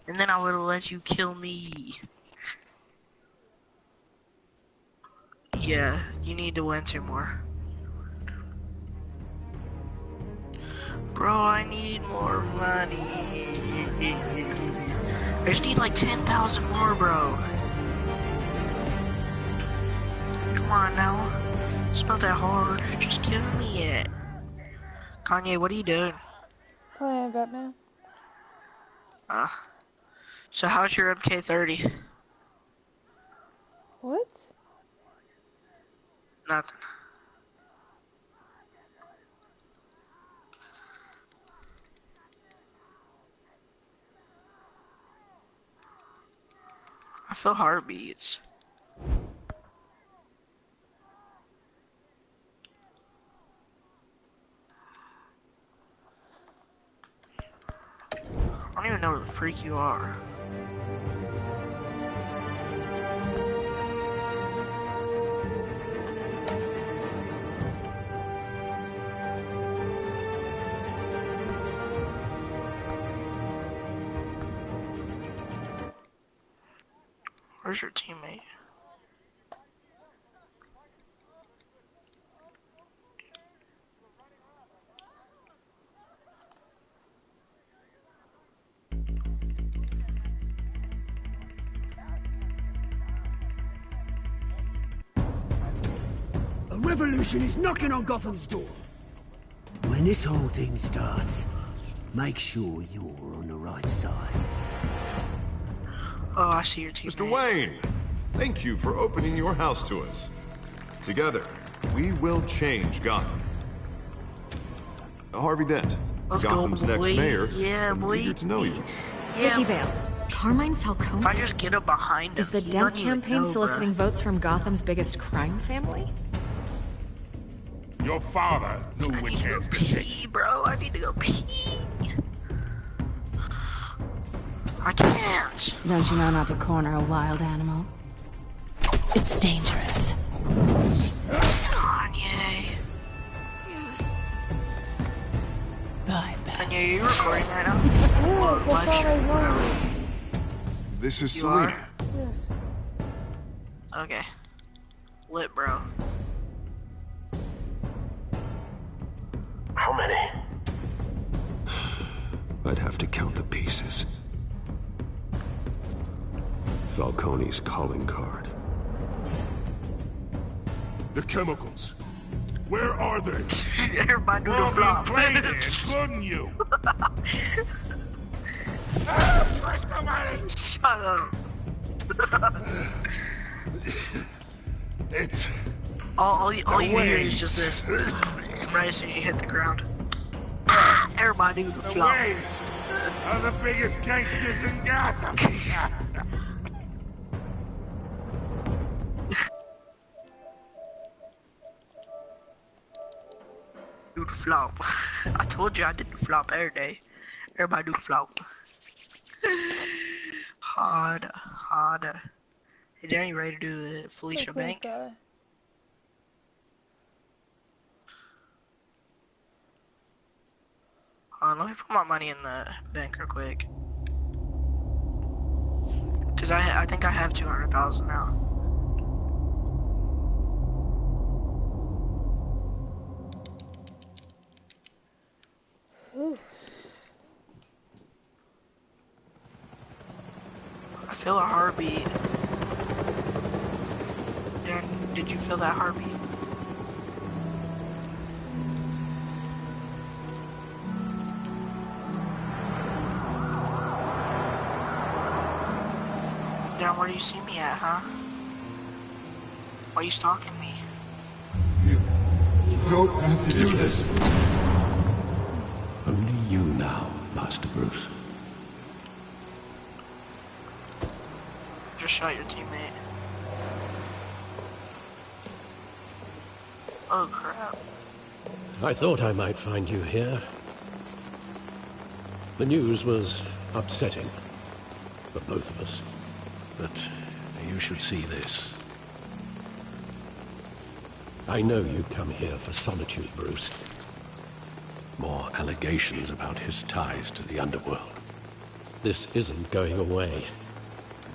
And then I would have let you kill me. Yeah, you need to win 2 more. Bro, I need more money. I just need like 10,000 more, bro. Come on now. It's not that hard. Just give me it. Kanye, what are you doing? Playing Batman. So how's your MK30? What? Nothing. I feel heartbeats. I don't even know where the freak you are. Where's your teammate? A revolution is knocking on Gotham's door. When this whole thing starts, make sure you're on the right side. Oh, I see your teammate. Mr. Wayne, thank you for opening your house to us. Together, we will change Gotham. Harvey Dent, Let's Gotham's go, boy. next mayor. Yeah, I'm boy. eager to know you. Yeah. Vicky Vale. Carmine Falcone? If I just get up behind him, Is the you Dent don't even campaign know, soliciting bruh. votes from Gotham's biggest crime family? Your father knew I need which to go hands to shake. pee, bro. I need to go pee. I can't. Don't you know not to corner a wild animal? It's dangerous. Kanye. I bet. Kanye, are you recording right now? Yes, Live that's stream, all I whatever. know. This is You Selina. are? Yes. Okay. Lit, bro. How many? I'd have to count the pieces. Falcone's calling card. The chemicals. Where are they? Everybody do Well, the flop. played it, couldn't you? First of all, Shut up. it's All you hear Waynes. is just this. Right as soon as you hit the ground. Everybody do the the flop. Waynes are the biggest gangsters in Gotham. Do the flop. I told you I did the flop every day. Everybody do the flop. Harder, harder. Hey, Darren, you ready to do the Felicia Look, this Bank? guy. Hold on, let me put my money in the bank real quick. Cause I think I have 200,000 now. Ooh. I feel a heartbeat. Darren, did you feel that heartbeat? Darren, where do you see me at, huh? Why are you stalking me? You don't have to do this. Only you now, Master Bruce. Just shot your teammate. Oh crap. I thought I might find you here. The news was upsetting for both of us. But you should see this. I know you come here for solitude, Bruce. More allegations about his ties to the underworld. This isn't going away.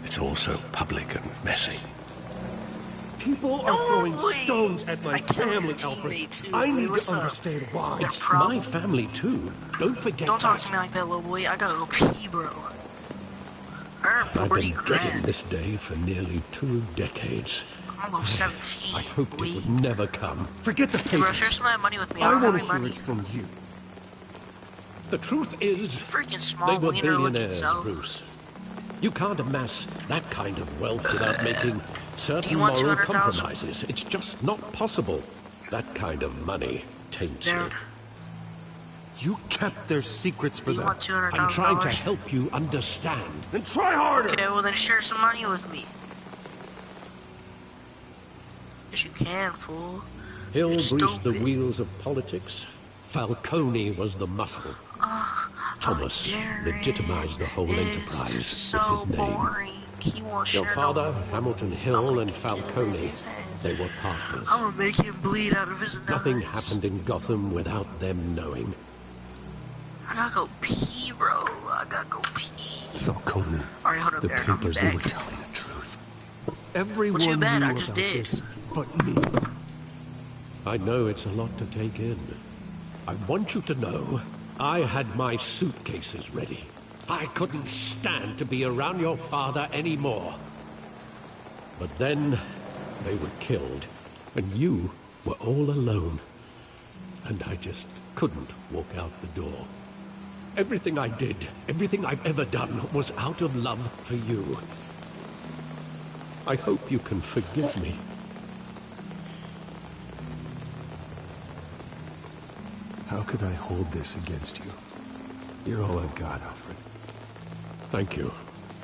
It's all so public and messy. People are throwing stones at my family, Alfred. I need to understand why. It's my family, too. Don't forget Don't talk that. to me like that, little boy. I gotta go pee, bro. I earned I've 40 been dreading grand. this day for nearly 2 decades. I'm level 17. I hoped it would never come. Forget the Hey, bro, share papers. some of that money with me. I I don't have want any to hear money. it from you. The truth is, Freaking they small were wiener looking billionaires, so. Bruce. You can't amass that kind of wealth without making certain want moral 200,000? compromises. It's just not possible. That kind of money taints you. Dude, You kept their secrets for you them. want I'm trying to $200,000? help you understand. Then try harder! Okay, well then share some money with me. Yes, you can, fool. Hill You're greased the stupid. wheels of politics. Falcone was the muscle. Thomas Darren legitimized the whole is enterprise so with his name. boring. He won't Your share father, no Hamilton I'm Hill, gonna and kick him in Falcone, his head. they were partners. I'm gonna make him bleed out of his nose. Nothing happened in Gotham without them knowing. I gotta go pee, bro. I gotta go pee. Falcone, Alright, hold up, the Darren. I'll be papers, they were back. telling the truth. Everyone too bad, knew I just about did. this but me. I know it's a lot to take in. I want you to know I had my suitcases ready. I couldn't stand to be around your father anymore. But then they were killed, and you were all alone. And I just couldn't walk out the door. Everything I did, everything I've ever done, was out of love for you. I hope you can forgive me. How could I hold this against you? You're all I've got, Alfred. Thank you.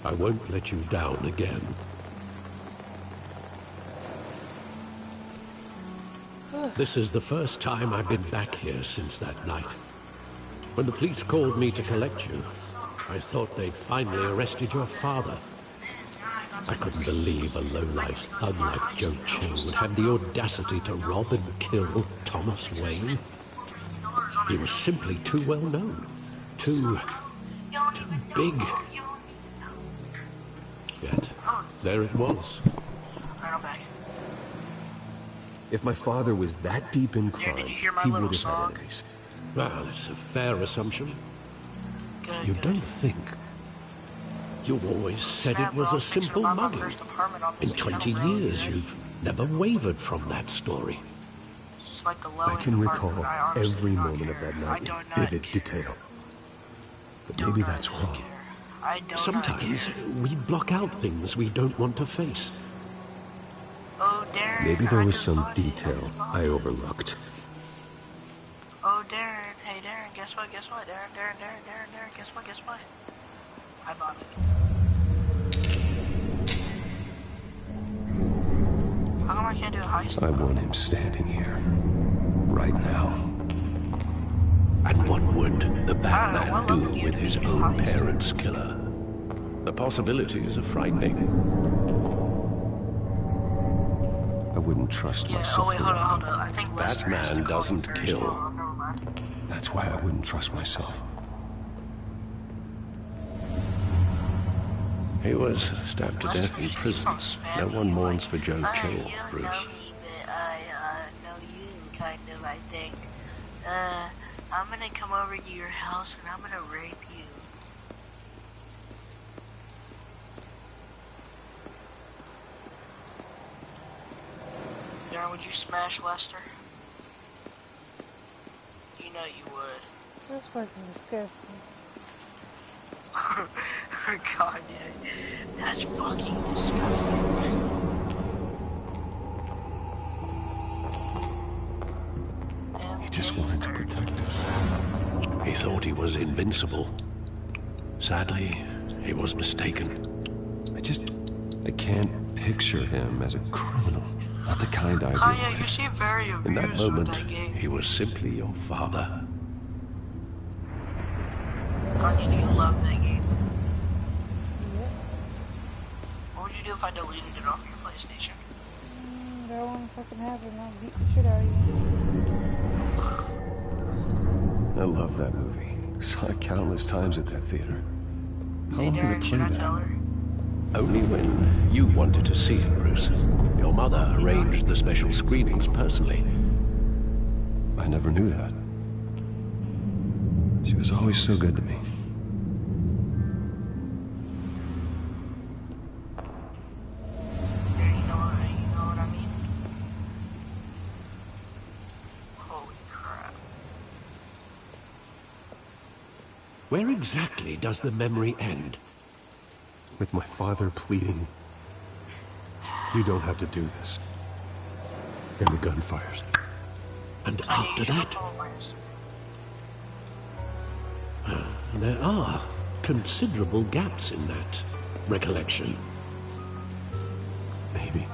I won't let you down again. This is the first time I've been back here since that night. When the police called me to collect you, I thought they'd finally arrested your father. I couldn't believe a low-life thug like Joe Chill would have the audacity to rob and kill Thomas Wayne. He was simply too well known. Too big. Yet, there it was. Alright, I'm back. If my father was that deep in crime, did you hear my he little would have song? had enemies. Well, it's a fair assumption. Good, You good. don't think. You always said Snap, it was bro, a I'm fixing to simple buy my mugging. first apartment on In this 20 account, bro. years, you've never wavered from that story. It's like the I can recall every do not moment of care. that I night do in not vivid care. detail. But Do maybe not that's wrong. care. I do not Sometimes care. we block out things we don't want to face. Oh, Darren. Maybe there I was just some bought it. detail I overlooked. Oh, Darren. Hey, Darren. Guess what? Guess what? Darren. Guess what? Guess what? I bought it. How come I can't do a heist? I want him standing here, right now. And what would the I Batman don't know, do what level with do his you own heist? parents' killer? The possibilities are frightening. I wouldn't trust Yeah, myself. oh wait, hold around on. I think Lester has to Batman call doesn't first. kill. Oh, never mind. That's why I wouldn't trust myself. He was stabbed to death in prison. No one mourns for Joe Chill, You Bruce. know me, but I know you, kind of, I think. I'm gonna come over to your house and I'm gonna rape you. Darren, would you smash Lester? You know you would. That's fucking disgusting. God, dude. That's fucking disgusting. He just wanted to protect us. He thought he was invincible. Sadly, he was mistaken. I can't picture him as a criminal. Not the kind I Kanye, do. you seem very amused In that moment, with that game. he was simply your father. Kanye, do you love that game? Yeah. What would you do if I deleted it off your PlayStation? That won't fucking happen. I'll beat the shit out of you. I love that movie. Saw it countless times at that theater. How long can it play Should I that? tell her? Only when you wanted to see it, Bruce. Your mother arranged the special screenings personally. I never knew that. She was always so good to me. You know what I mean? Holy crap. Where exactly does the memory end? With my father pleading, "You don't have to do this." And the gun fires. And after that? There are considerable gaps in that recollection. Maybe.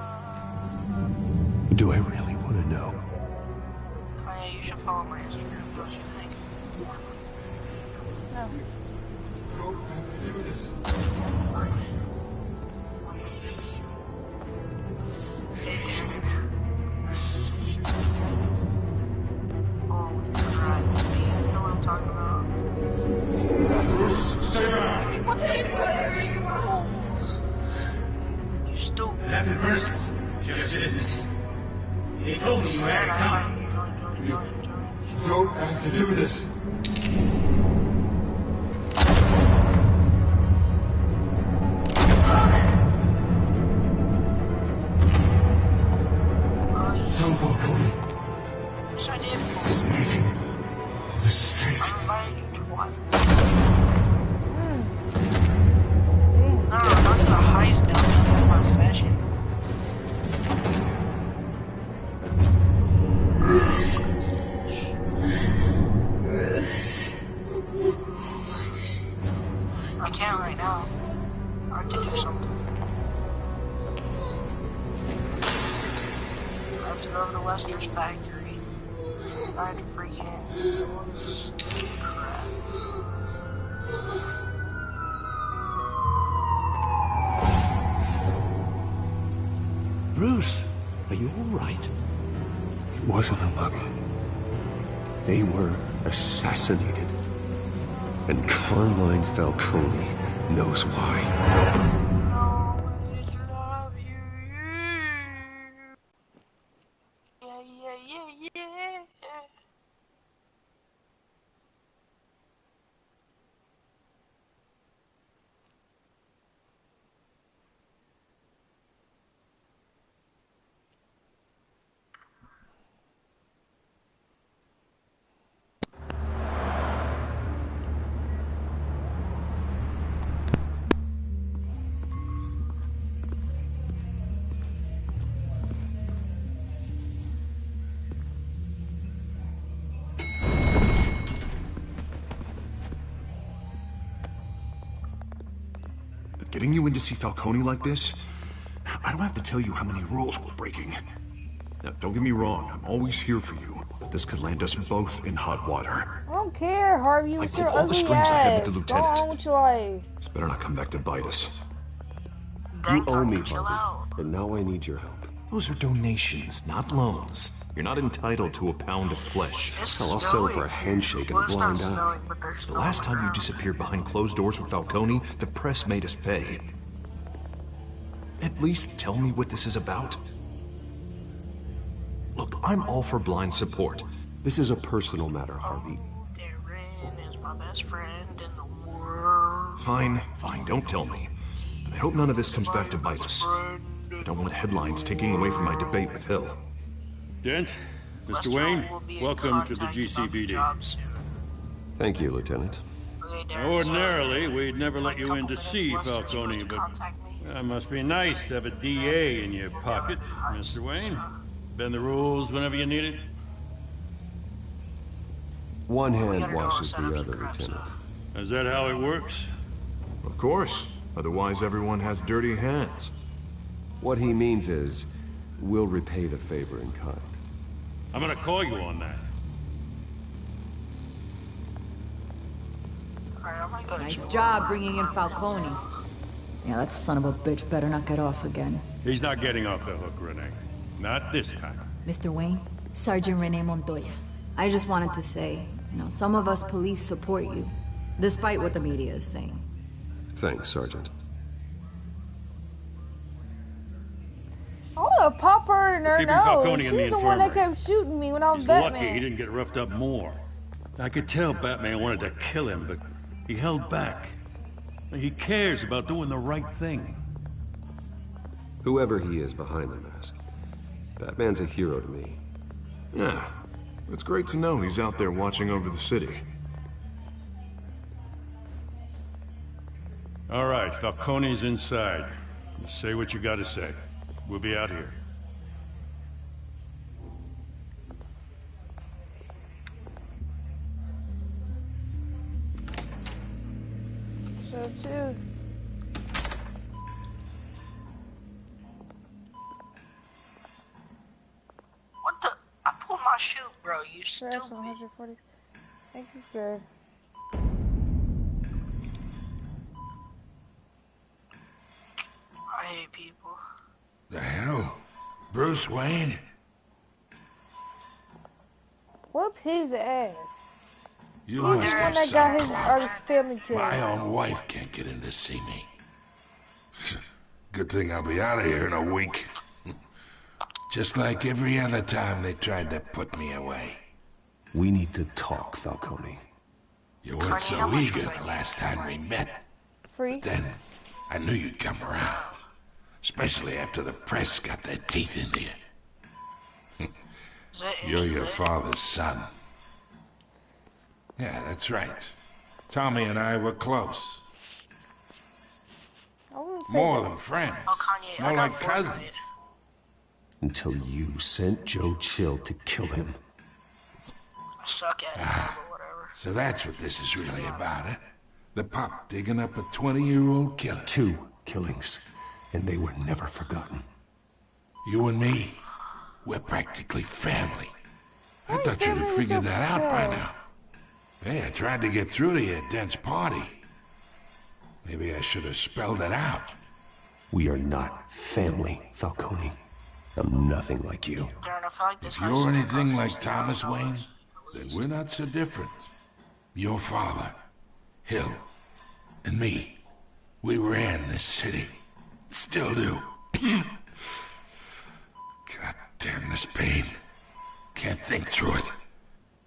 Do I really want to know? Oh yeah, you should follow my Instagram, don't you think? No. Holy crap, you know what I'm talking about? Stay back! You stupid. Nothing personal. Just business. He told me you had it coming. You don't have to do this. Don't go, Cody. Yes, I did. He's making all this stink. I invited you twice. No, not to the heist down. That's my session. I can't right now. I have to do something. I have to go over to Lester's factory. I had to freaking... crap. Bruce, are you all right? It wasn't a mug. They were assassinated. And Carmine Falcone knows why. Always love you. Yeah. Getting you in to see Falcone like this? I don't have to tell you how many rules we're breaking. Now, don't get me wrong, I'm always here for you, but this could land us both in hot water. I don't care, Harvey. I With pulled your all the ugly strings I had ass. with the Go lieutenant. on with your life. This better not come back to bite us. You owe me, Chill Harvey. out. And now I need your help. Those are donations, not loans. You're not entitled to a pound of flesh. Hell, I'll settle for a handshake and a blind eye. The last time you disappeared behind closed doors with Falcone, the press made us pay. At least tell me what this is about. Look, I'm all for blind support. This is a personal matter, Harvey. Darren is my best friend in the world. Fine, don't tell me. But I hope none of this comes back to bite us. I don't want headlines taking away from my debate with Hill. Dent, Mr. Wayne, welcome to the GCPD. Thank you, Lieutenant. Ordinarily, we'd never let you in to see Falcone, but that must be nice to have a DA in your pocket, Mr. Wayne. Bend the rules whenever you need it. One hand washes the other, Lieutenant. Is that how it works? Of course. Otherwise, everyone has dirty hands. What he means is, we'll repay the favor in kind. I'm gonna call you on that. Nice job bringing in Falcone. Yeah, that son of a bitch better not get off again. He's not getting off the hook, Renee. Not this time. Mr. Wayne, Sergeant Renee Montoya. I just wanted to say, some of us police support you, despite what the media is saying. Thanks, Sergeant. I want to pop her in her Keeping nose. Falcone in the She's the one that infirmary. kept shooting me when I was He's Batman. lucky he didn't get roughed up more. I could tell Batman wanted to kill him, but he held back. He cares about doing the right thing. Whoever he is behind the mask, Batman's a hero to me. Yeah, it's great to know he's out there watching over the city. All right, Falcone's inside. Say what you gotta say. We'll be out here. So too. What the? I pulled my shoe, bro. You That's stupid. 140. Thank you, good. I hate people. The hell? Bruce Wayne? Whoop his ass. You He's must the one have that some got his clout. his family killed. My own wife can't get in to see me. Good thing I'll be out of here in a week. Just like every other time they tried to put me away. We need to talk, Falcone. You weren't so eager the last time we met. Free. But then, I knew you'd come around. Especially after the press got their teeth into you. You're your father's son. Yeah, that's right. Tommy and I were close. I wouldn't say More that. than friends. Oh, Kanye, I More got like Fortnite. cousins. Until you sent Joe Chill to kill him. I suck at it, but whatever. So that's what this is really about, huh? The pup digging up a 20-year-old killer. 2 killings, and they were never forgotten. You and me, we're practically family. I thought you'd have figured that out by now. Hey, I tried to get through to your dense party. Maybe I should have spelled it out. We are not family, Falcone. I'm nothing like you. Darren, I feel like this If high you're school anything costs like Thomas $60,000 Wayne, at then least. we're not so different. Your father, Hill, and me, we ran this city. Still do. God damn this pain. Can't think through it.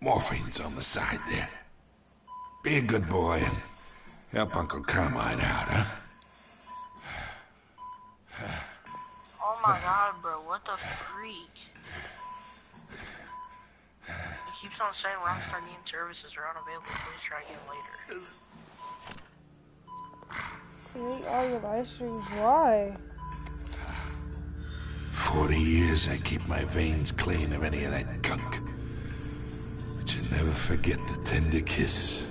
Morphine's on the side there. Be a good boy and help Uncle Carmine out, huh? Oh my god, bro, what the freak? It keeps on saying Rockstar game services are unavailable. Please try again later. Delete all your live streams. Why? 40 years I keep my veins clean of any of that gunk. But you never forget the tender kiss.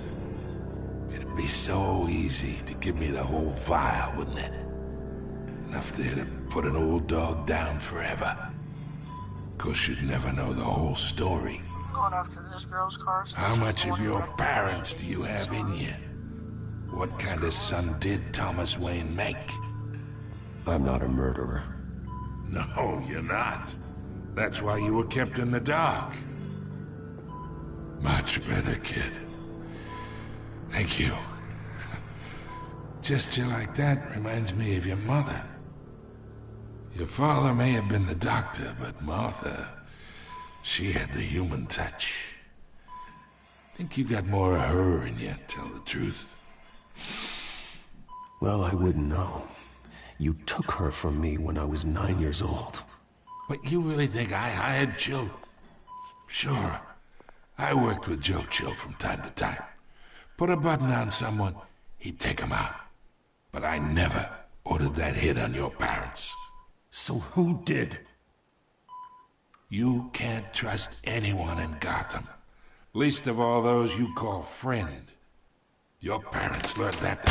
It'd be so easy to give me the whole vial, wouldn't it? Enough there to put an old dog down forever. Of course, you'd never know the whole story. Going after this girl's car. So How she's much the of one your who parents do you have in you? What kind of son did Thomas Wayne make? I'm not a murderer. No, you're not. That's why you were kept in the dark. Much better, kid. Thank you. Gesture like that reminds me of your mother. Your father may have been the doctor, but Martha, she had the human touch. Think you got more of her in you, tell the truth. Well, I wouldn't know. You took her from me when I was 9 years old. But you really think I hired Chill? Sure. I worked with Joe Chill from time to time. Put a button on someone, he'd take him out. But I never ordered that hit on your parents. So who did? You can't trust anyone in Gotham. Least of all those you call friend. Your parents learned that.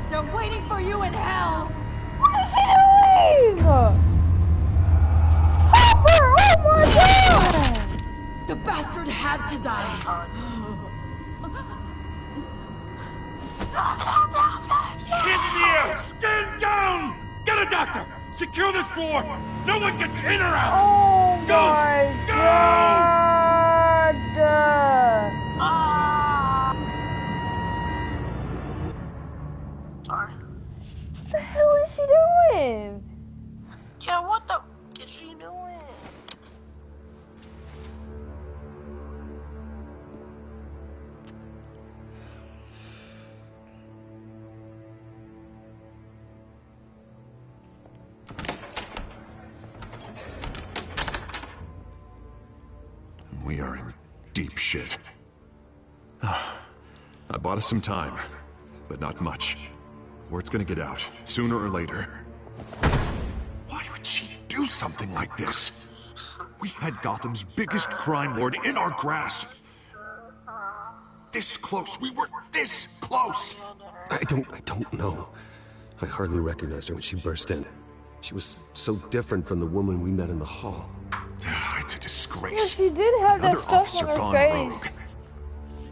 They're waiting for you in hell! What is she doing? Hopper! Oh my god! The bastard had to die. Hands in the air! Stand down! Get a doctor! Secure this floor! No one gets in or out! Oh Go! my Go! god! Sorry. What the hell is she doing? Yeah, what the is she doing? We are in deep shit. I bought us some time, but not much. Word's gonna get out, sooner or later. Why would she do something like this? We had Gotham's biggest crime lord in our grasp. This close, we were this close! I don't know. I hardly recognized her when she burst in. She was so different from the woman we met in the hall. It's a disgrace. Yeah, she did have that Another stuff officer on her gone face. rogue.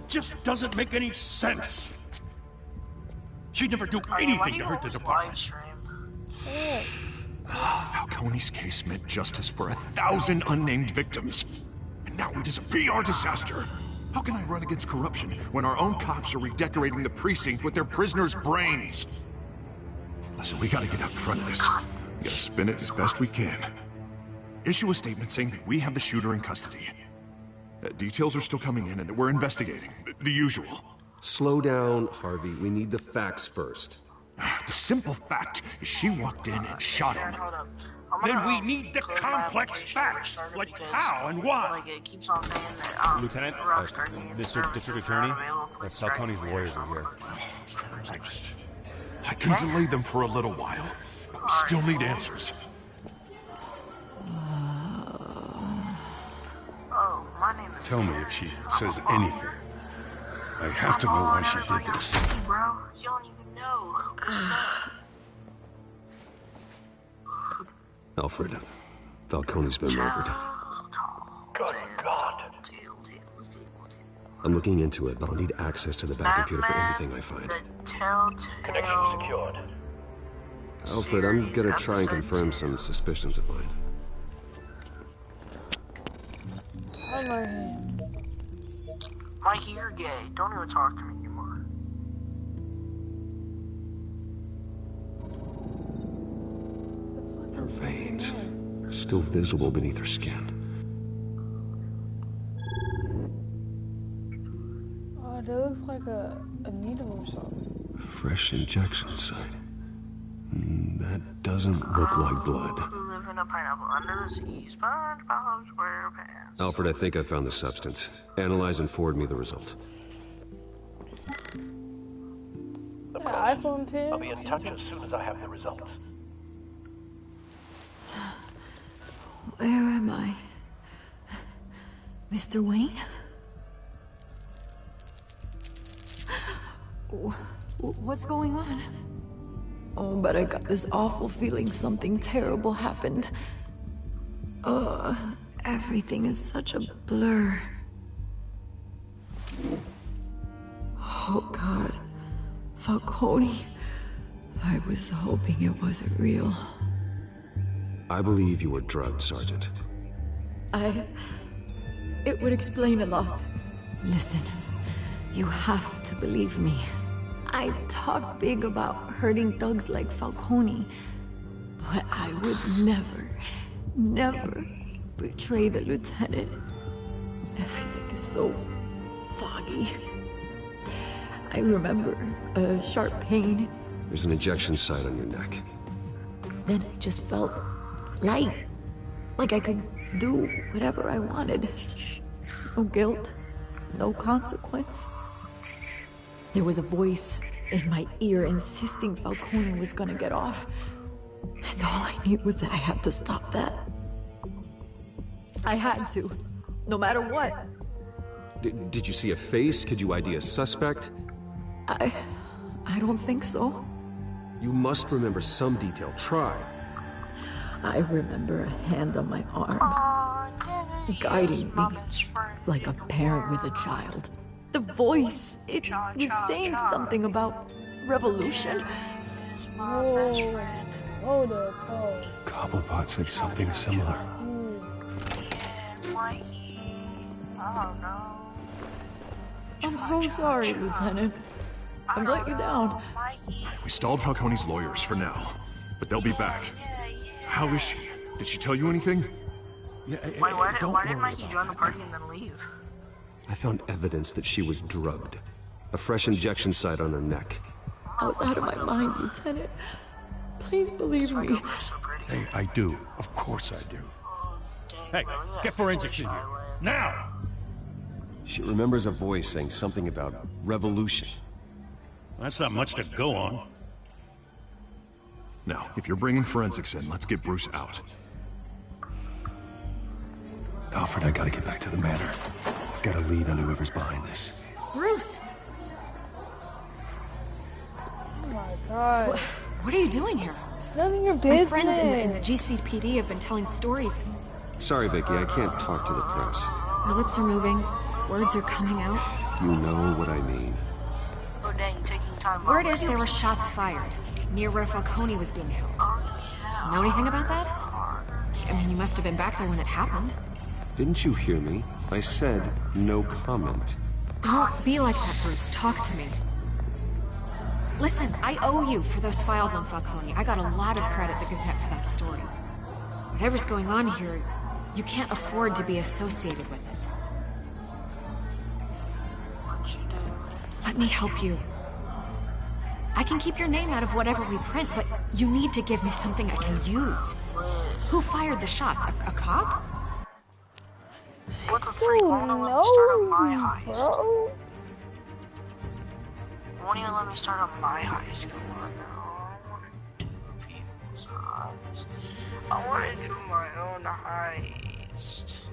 Just doesn't make any sense. She'd never do anything to hurt the department. Falcone's case meant justice for 1,000 unnamed victims. And now it is a PR disaster. How can I run against corruption when our own cops are redecorating the precinct with their prisoners' brains? Listen, we gotta get out in front of this. We gotta spin it as best we can. Issue a statement saying that we have the shooter in custody. Details are still coming in and that we're investigating. The usual. Slow down, Harvey. We need the facts first. The simple fact is she walked in and shot him. Then we need the complex facts, like how and why. Like, it keeps on saying that, Lieutenant, Mr. District Attorney, Falcone's lawyers are here. Oh, Christ. I can delay them for a little while, but we still need answers. Oh, my name is Tell me if she says anything. I have to know why she did this. Bro, you don't even know. Alfred, Falcone's been murdered. Good God. I'm looking into it, but I'll need access to the back computer for anything I find. Telltale secured. Alfred, I'm gonna try and confirm some suspicions of mine. I'm learning. Mikey, you're gay. Don't even talk to me anymore. Her veins, still visible beneath her skin. Oh, that looks like a needle or something. Fresh injection site. That doesn't look like blood. Who live in a pineapple under the sea? SpongeBob SquarePants. Alfred, I think I found the substance. Analyze and forward me the result. Yeah, iPhone 10. I'll be in touch as soon as I have the results. Where am I? Mr. Wayne? What's going on? Oh, but I got this awful feeling something terrible happened. Everything is such a blur. Oh, God. Falcone. I was hoping it wasn't real. I believe you were drugged, Sergeant. It would explain a lot. Listen, you have to believe me. I talk big about hurting thugs like Falcone, but I would never betray the lieutenant. Everything is so foggy. I remember a sharp pain. There's an injection site on your neck. Then I just felt light, like I could do whatever I wanted. No guilt, no consequence. There was a voice in my ear insisting Falcone was gonna get off. And all I knew was that I had to stop that. I had to, no matter what. Did you see a face? Could you ID a suspect? I don't think so. You must remember some detail. Try. I remember a hand on my arm, guiding me like a parent with a child. The voice, it was saying something about revolution. Whoa. Hold up, pause. Cobblepot said something similar. Mikey, I don't know. I'm so sorry, Lieutenant. I've let you down. We stalled Falcone's lawyers for now, but they'll be back. How is she? Did she tell you anything? Yeah, Wait, why did Mikey join the party and then leave? I found evidence that she was drugged. A fresh injection site on her neck. I was out of my mind, Lieutenant. Please believe me. Hey, I do. Of course I do. Hey, get forensics in here. Now! She remembers a voice saying something about revolution. That's not much to go on. Now, if you're bringing forensics in, let's get Bruce out. Alfred, I gotta get back to the manor. I've got a lead on whoever's behind this. Bruce! Oh my god. What are you doing here? It's none of your business. My friends in the GCPD have been telling stories. Sorry, Vicky, I can't talk to the press. My lips are moving. Words are coming out. You know what I mean. Oh dang, taking time. Word is there were shots fired near where Falcone was being held. Know anything about that? I mean, you must have been back there when it happened. Didn't you hear me? I said no comment. Don't be like that, Bruce. Talk to me. Listen, I owe you for those files on Falcone. I got a lot of credit at the Gazette for that story. Whatever's going on here, you can't afford to be associated with it. Let me help you. I can keep your name out of whatever we print, but you need to give me something I can use. Who fired the shots? A cop? What the So freak? nosy, bro. Won't even let me start on my heist. Come on now. I want to do people's heist. I want to do my own heist.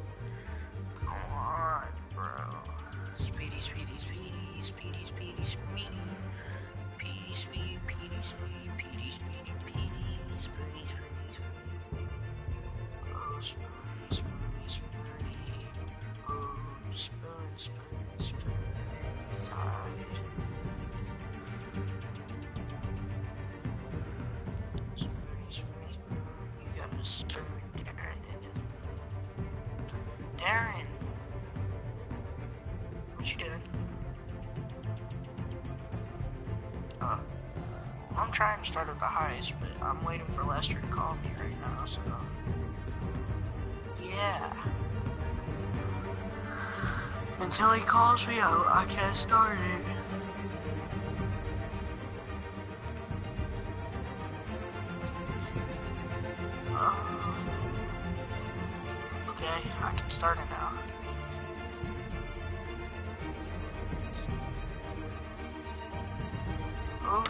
Come on, bro. Speedy, speedy, speedy, speedy, speedy, speedy. Speedy, speedy, speedy, speedy, speedy, speedy, speedy, speedy, speedy. Oh, speedy, speedy, speedy. Oh, spoon, spoon, spoon. Side. You gotta spoon Darren. Darren! What you doing? I'm trying to start with the heist, but I'm waiting for Lester to call me right now, so... Yeah. Until he calls me out, I can't start it. Okay, I can start it now. Oh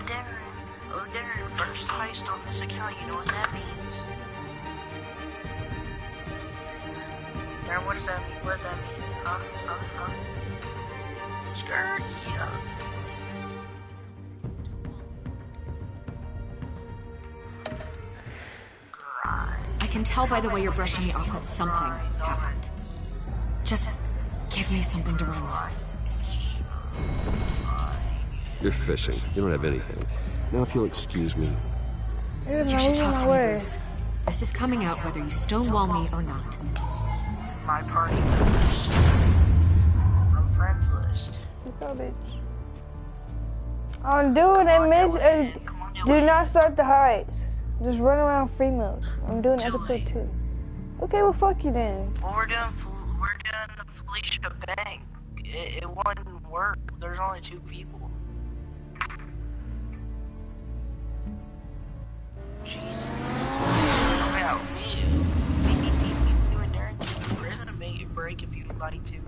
Darren, first heist on this account, you know what that means? Darren, what does that mean? What does that mean? Skirt, yeah. I can tell by the way you're brushing me off that something happened. Just give me something to run with. You're fishing. You don't have anything. Now if you'll excuse me. You should talk to me, Bruce. This is coming out whether you stonewall me or not. My party members. From friends list. What's up, bitch? I'm doing a mission. Do not start the heist. Just run around free mode. I'm doing episode 2. Okay, well fuck you then. Well, we're doing Felicia Bang. It wouldn't work. There's only 2 people. Jesus. Come out, me and Darren can go to prison and make it break if you'd like to.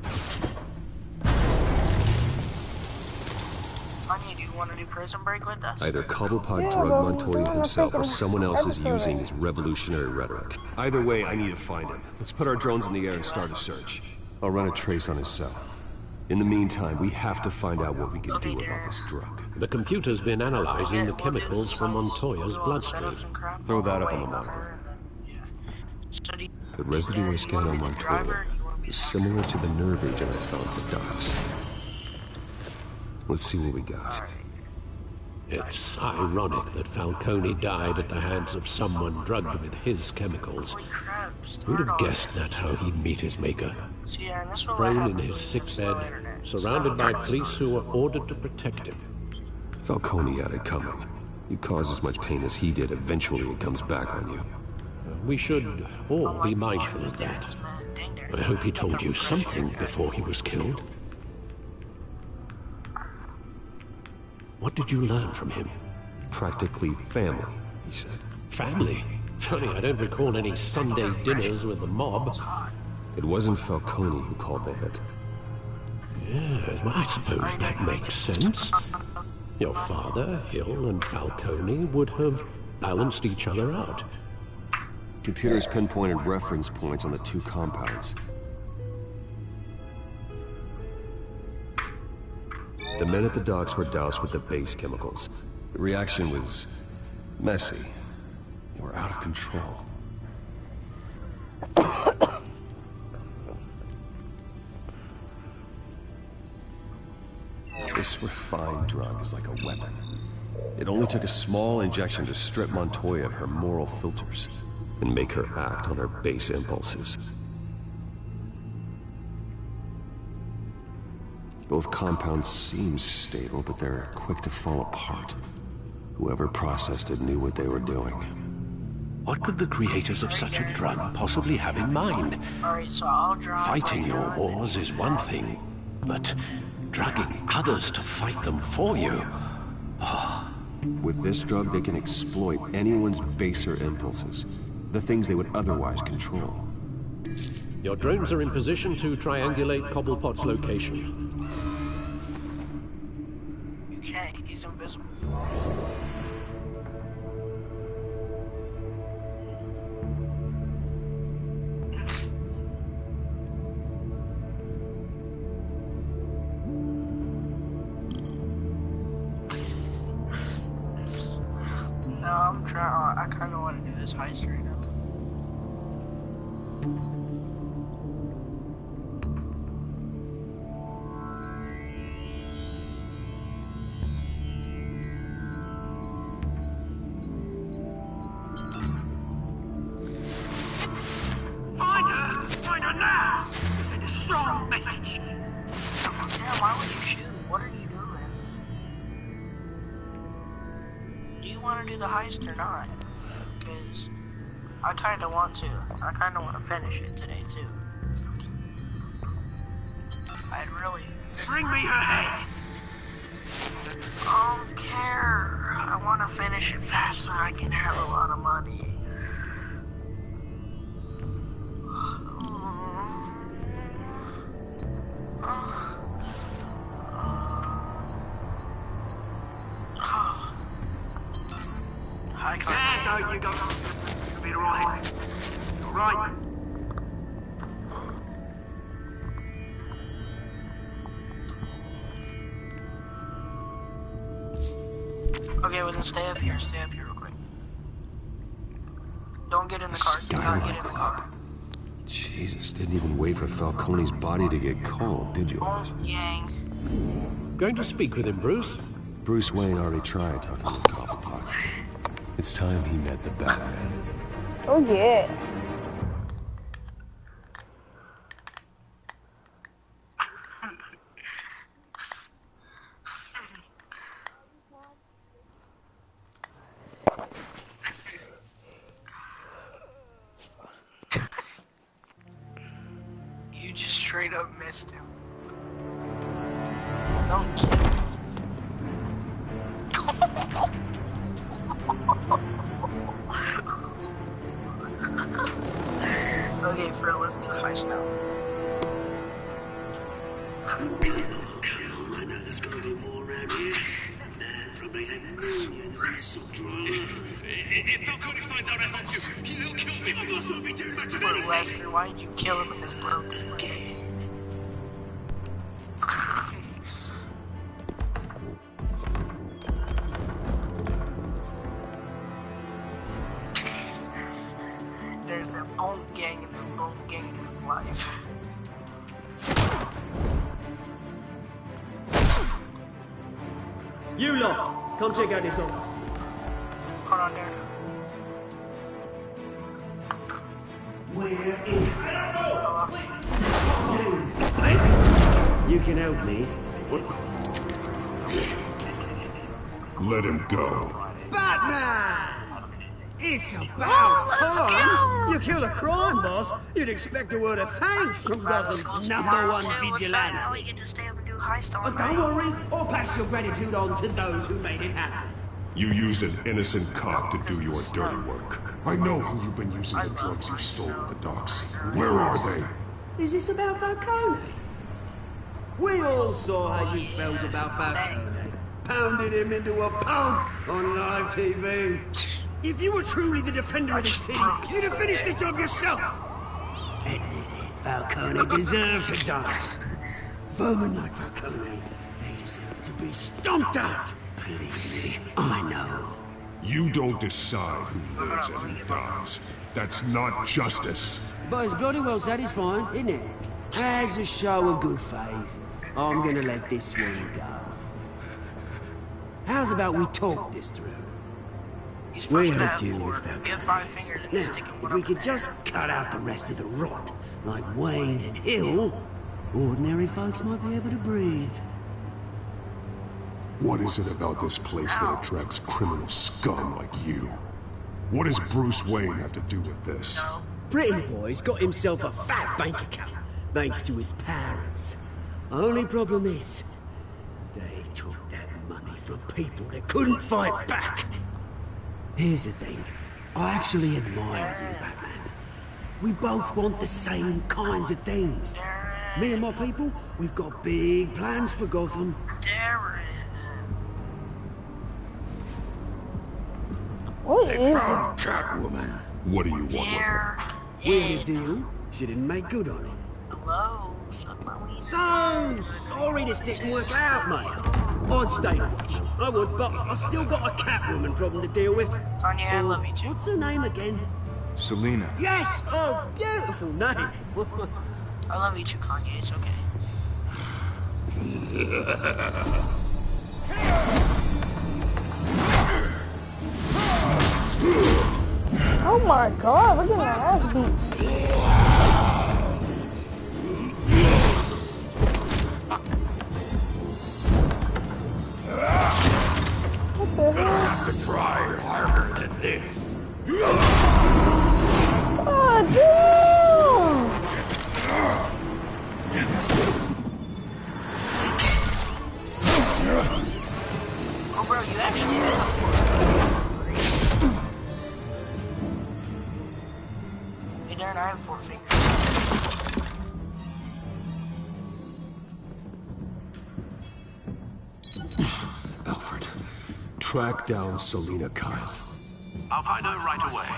Honey, do you want to do prison break with us? Either Cobblepot drug Montoya himself or someone else is using his revolutionary rhetoric. Either way, I need to find him. Let's put our drones in the air and start a search. I'll run a trace on his cell. In the meantime, we have to find out what we can do about this drug. The computer's been analyzing the chemicals from Montoya's bloodstream. Throw that up on the monitor. The residue I scanned on Montoya is similar to the nerve agent I found at the docks. Let's see what we got. It's ironic that Falcone died at the hands of someone drugged with his chemicals. Who'd have guessed that's how he'd meet his maker? Thrown in his sickbed, surrounded by police who were ordered to protect him. Falcone had it coming. You cause as much pain as he did, eventually it comes back on you. We should all be mindful of that. I hope he told you something before he was killed. What did you learn from him? Practically family, he said. Family? Funny, I don't recall any Sunday dinners with the mob. It wasn't Falcone who called the hit. Yes, well, I suppose that makes sense. Your father, Hill, and Falcone would have balanced each other out. Computers pinpointed reference points on the two compounds. The men at the docks were doused with the base chemicals. The reaction was messy. They were out of control. This refined drug is like a weapon. It only took a small injection to strip Montoya of her moral filters and make her act on her base impulses. Both compounds seem stable, but they're quick to fall apart. Whoever processed it knew what they were doing. What could the creators of such a drug possibly have in mind? Alright, so I'll drop Fighting your wars is one thing, but drugging others to fight them for you? Oh. With this drug, they can exploit anyone's baser impulses, the things they would otherwise control. Your drones are in position to triangulate Cobblepot's location. You can't, he's invisible. No, I'm trying. I kind of want to do this heist right now. Find her now! Send a strong message. Damn, why would you shoot? What are you doing? Do you want to do the heist or not? Because I kind of want to. I kind of want to finish it today too. I'd really. Bring me her head. I don't care. I want to finish it fast so I can have a lot of money. Yeah, no, you go. You'll be alright. Alright. Okay, well then stay up here real quick. Don't get in the car. Do not get in the car. Jesus, didn't even wait for Falcone's body to get cold, did you? Gang. Going to speak with him, Bruce? Bruce Wayne already tried talking to Cobblepot. It's time he met the Batman. Oh yeah. You just straight up missed him. Don't kill him. Okay, Phil, let's do the heist now. Come on, I know there's gonna be more around here. Man probably had millions in his sock drawer. If Falcone finds out I helped you, he'll kill me. My boss won't be doing much of But anything. Lester, why did you kill him in this broken game? There's a bone gang and a bone gang in his life. You lot, come check out this office. Hold on there. Where is... You can help me. What? Let him go. Batman! It's about time! You kill a crime boss, you'd expect a word of thanks from Gotham's #1 vigilante. Now we get to stay up and do heist all Don't worry, I'll pass your gratitude on to those who made it happen. You used an innocent cop to do your dirty work. I know how you've been using the drugs you stole at the docks. Where are they? Is this about Falcone? We all saw how you felt about Falcone. Pounded him into a pulp on live TV. If you were truly the defender of the city, you'd have finished the job yourself. Admit it, Falcone deserved to die. Vermin like Falcone, they deserve to be stomped out. Believe me, I know. You don't decide who lives and who dies. That's not justice. But it's bloody well satisfying, isn't it? As a show of good faith, I'm gonna let this one go. How's about we talk this through? We had to deal with Falcone. Now, if we could just cut out the rest of the rot, like Wayne and Hill, ordinary folks might be able to breathe. What is it about this place that attracts criminal scum like you? What does Bruce Wayne have to do with this? Pretty boy's got himself a fat bank account, thanks to his parents. Only problem is, they took that money from people that couldn't fight back. Here's the thing, I actually admire you, Batman. We both want the same kinds of things. Me and my people, we've got big plans for Gotham. What they is found Catwoman. What do you want with her? We had a deal. She didn't make good on it. Hello? So sorry this didn't work out, mate. I'd stay to watch. I would, but I still got a Catwoman problem to deal with. Tanya, I love you too. What's her name again? Selina. Yes! Oh, beautiful name. I love you too, Kanye. It's okay. Oh my god, look at my ass beat. What the hell? Gonna have to try harder than this. God damn! Oh, bro, you actually have 4 fingers. Hey, Darren, I have 4 fingers. Alfred, track down Selina Kyle. I'll find her right away.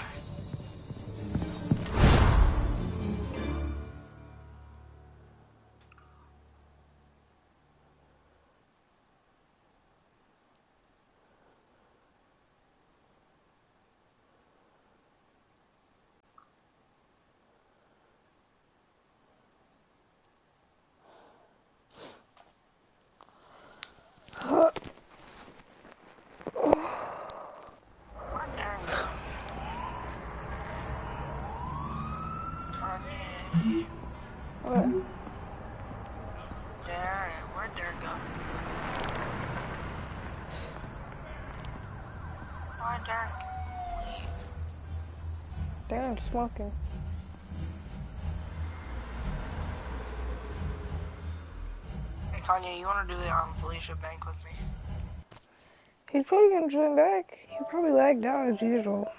Where'd Darren go? Why'd Darren leave? Darren's smoking. Hey, Kanye, you want to do the Felicia Bank with me? He's probably gonna join back. He probably lagged out as usual.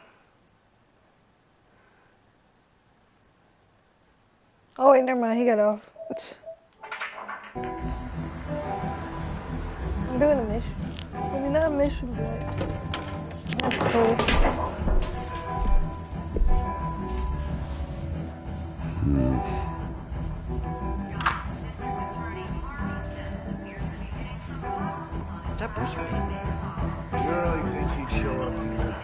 Oh wait, never mind. He got off. I'm doing a mission. I mean, not a mission, but that's cool. Is that Bruce Wayne? You really think he'd show up here?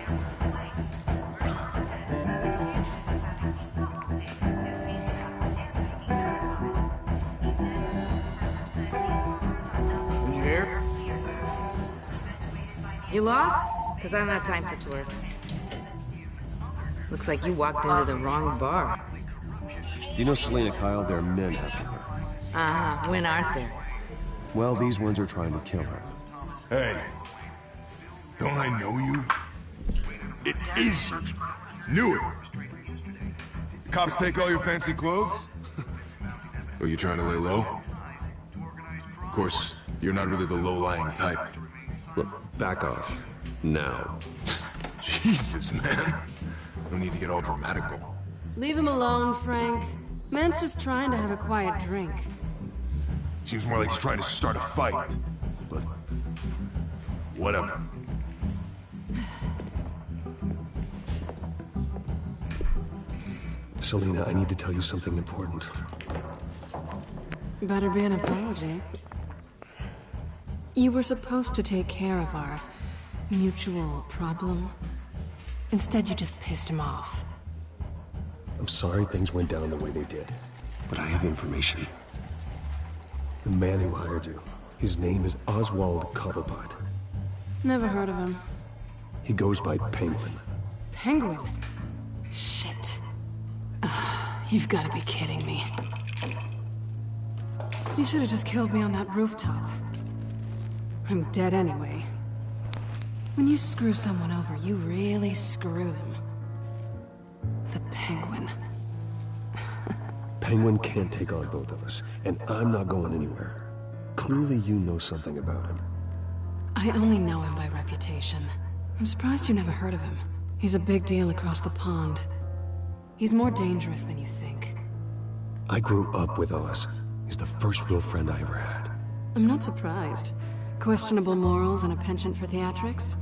You here? You lost? Because I don't have time for tourists. Looks like you walked into the wrong bar. You know Selina Kyle? There are men after her. Uh-huh. When aren't there? Well, these ones are trying to kill her. Hey, Don't I know you? It is you. Knew it. The cops take all your fancy clothes? Are you trying to lay low? Of course, you're not really the low-lying type. Look, back off. Now. Jesus, man. No need to get all dramatical. Leave him alone, Frank. Man's just trying to have a quiet drink. Seems more like he's trying to start a fight. But... whatever. Selena, I need to tell you something important. Better be an apology. You were supposed to take care of our mutual problem. Instead, you just pissed him off. I'm sorry things went down the way they did, but I have information. The man who hired you, his name is Oswald Cobblepot. Never heard of him. He goes by Penguin. Penguin? Shit. Ugh, you've got to be kidding me. You should have just killed me on that rooftop. I'm dead anyway. When you screw someone over, you really screw them. The Penguin. Penguin can't take on both of us, and I'm not going anywhere. Clearly you know something about him. I only know him by reputation. I'm surprised you never heard of him. He's a big deal across the pond. He's more dangerous than you think. I grew up with Oz. He's the first real friend I ever had. I'm not surprised. Questionable morals and a penchant for theatrics.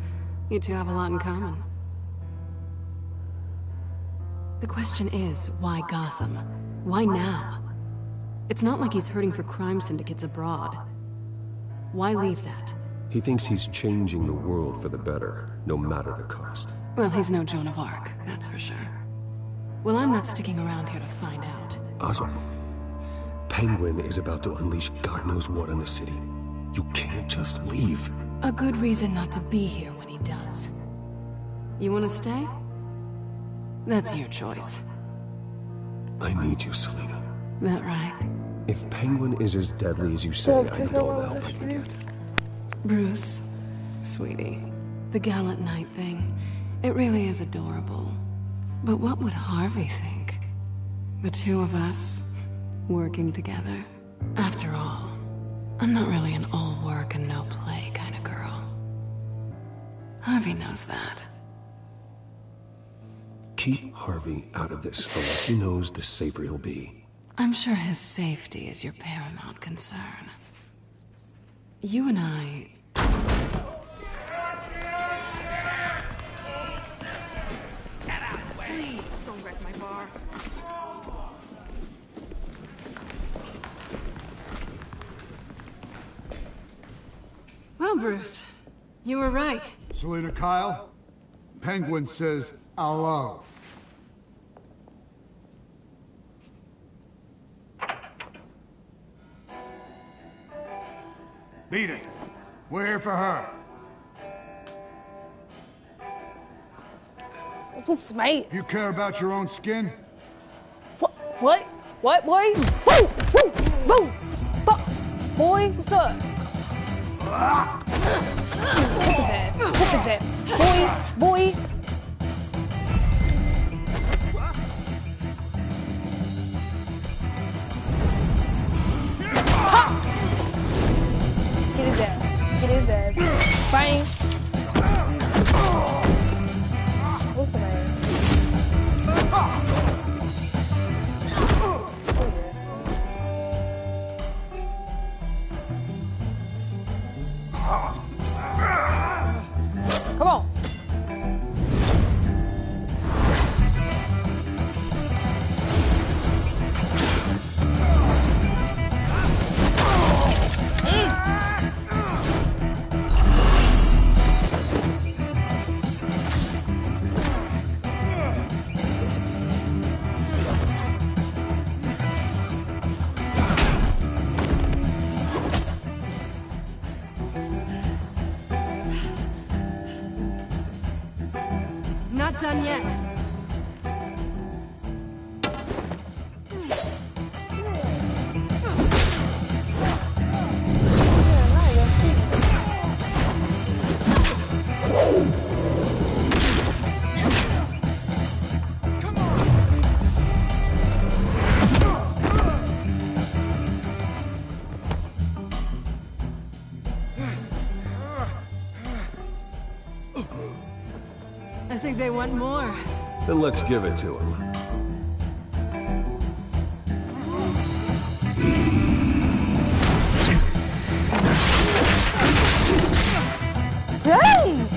You two have a lot in common. The question is, why Gotham? Why now? It's not like he's hurting for crime syndicates abroad. Why leave that? He thinks he's changing the world for the better, no matter the cost. Well, he's no Joan of Arc, that's for sure. Well, I'm not sticking around here to find out. Oswald, Penguin is about to unleash God knows what on the city. You can't just leave. A good reason not to be here when he does. You want to stay? That's your choice. I need you, Selena. That right? If Penguin is as deadly as you say, I need all the help I can get. Bruce, sweetie, the gallant knight thing, it really is adorable. But what would Harvey think? The two of us, working together? After all, I'm not really an all work and no play kind of girl. Harvey knows that. Keep Harvey out of this. The less he knows, the safer he'll be. I'm sure his safety is your paramount concern. You and I... Please, don't wreck my bar. Well, Bruce, you were right. Selena Kyle, Penguin says hello. Beat it. We're here for her. What's with mate? You care about your own skin? What? What, boy? Whoa! Whoa! Whoa! Fuck! Boy, what's up? Whoop his ass. Whoop his ass. Boy! Ha! Get his ass. Get his ass. Bang! What's the name? Come on. Not done yet. I think they want more. Then let's give it to him. Dang!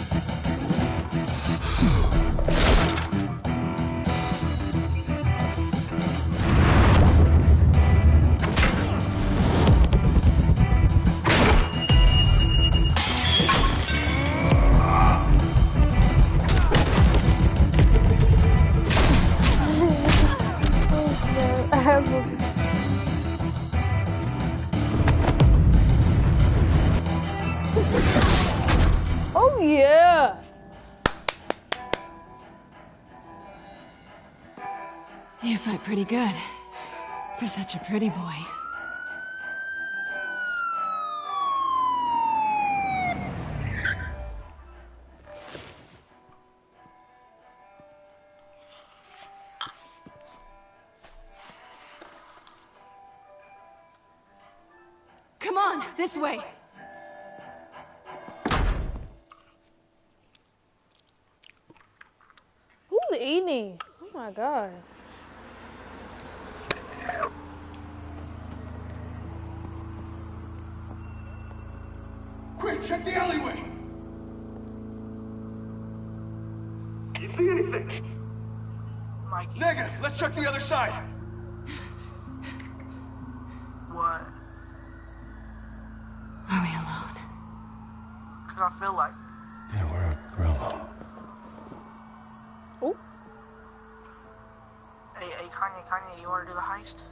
Oh yeah! You fight pretty good. For such a pretty boy. Come on, this way. Who's eating? Oh my god. Quick, check the alleyway! You see anything? Mikey. Negative. Let's check the other side. What? Are we alone? Cause I feel like. Yeah, we're alone. Oh. Hey, Kanye, you wanna do the heist?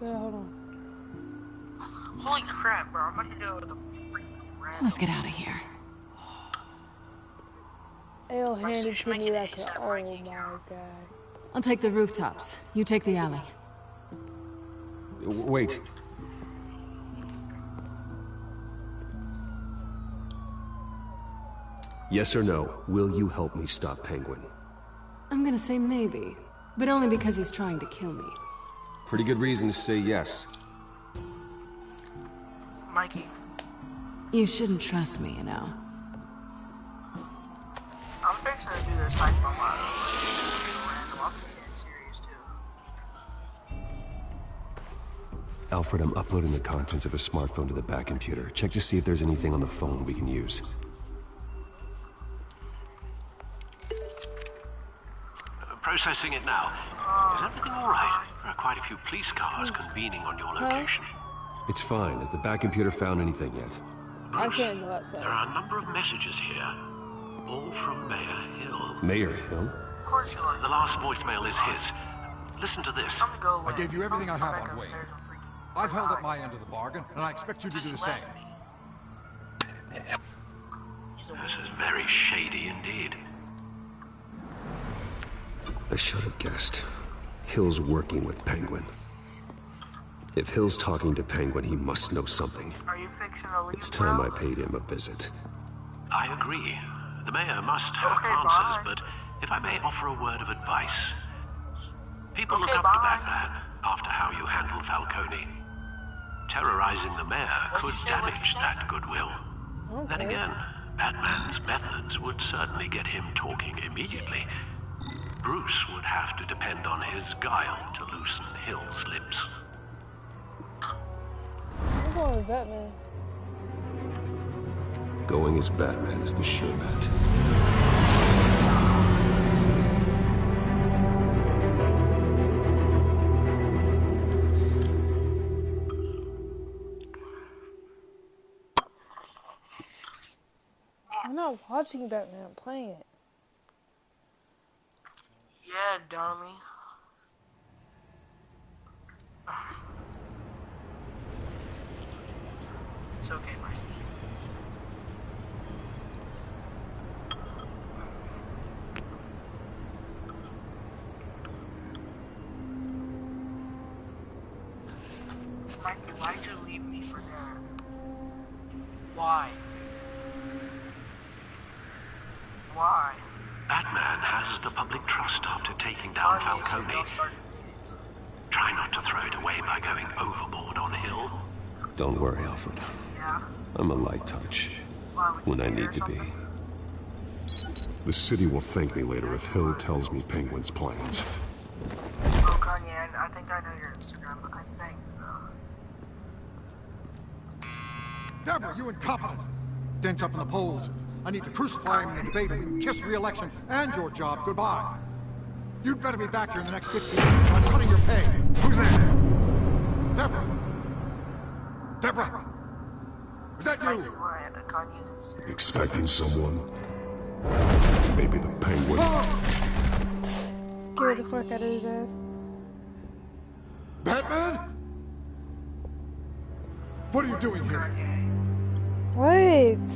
Yeah, hold on. Holy crap, bro! I'm about to do it with the freaking rat. Let's get out of here. L handed to me like ASAP, oh my Mikey. god. I'll take the rooftops. You take the alley. Wait. Yes or no, will you help me stop Penguin? I'm gonna say maybe, but only because he's trying to kill me. Pretty good reason to say yes. Mikey. You shouldn't trust me, you know. I'm fixing to do this heist on my own. I'm being serious too. Alfred, I'm uploading the contents of a smartphone to the back computer. Check to see if there's anything on the phone we can use. Processing it now. Is everything all right? There are quite a few police cars convening on your location. It's fine. Has the back computer found anything yet? I can't go outside. There are a number of messages here, all from Mayor Hill. Mayor Hill? Of course you are. The last voicemail is his. Listen to this. I gave you everything I have on Wayne. I've held up my end of the bargain, and I expect you to do the same. This is very shady indeed. I should have guessed. Hill's working with Penguin. If Hill's talking to Penguin, he must know something. Are you fixing to leave? It's time I paid him a visit. I agree. The mayor must have answers, but if I may offer a word of advice. People look up to Batman after how you handled Falcone. Terrorizing the mayor could damage that goodwill. Then again, Batman's methods would certainly get him talking immediately. Bruce would have to depend on his guile to loosen Hill's lips. I'm going with Batman. Going as Batman is the sure bet. I'm not watching Batman, I'm playing it. Yeah, dummy. It's okay, Mikey. Mikey, why'd you leave me for that? Why? Why? Batman has the public trust after taking down Falcone. Try not to throw it away by going overboard on Hill. Don't worry, Alfred. Yeah? I'm a light touch. When I need to be. The city will thank me later if Hill tells me Penguin's plans. Oh, Kanye, I think I know your Instagram. I think. Deborah, you incompetent! Dents up in the polls. I need to crucify him in the debate and we can kiss re-election and your job goodbye. You'd better be back here in the next 15 minutes. I'm cutting your pay. Who's there? Deborah? Deborah? Is that you? Expecting someone? Maybe the Penguin. Scared the fuck out of his ass. Batman? What are you doing here? What?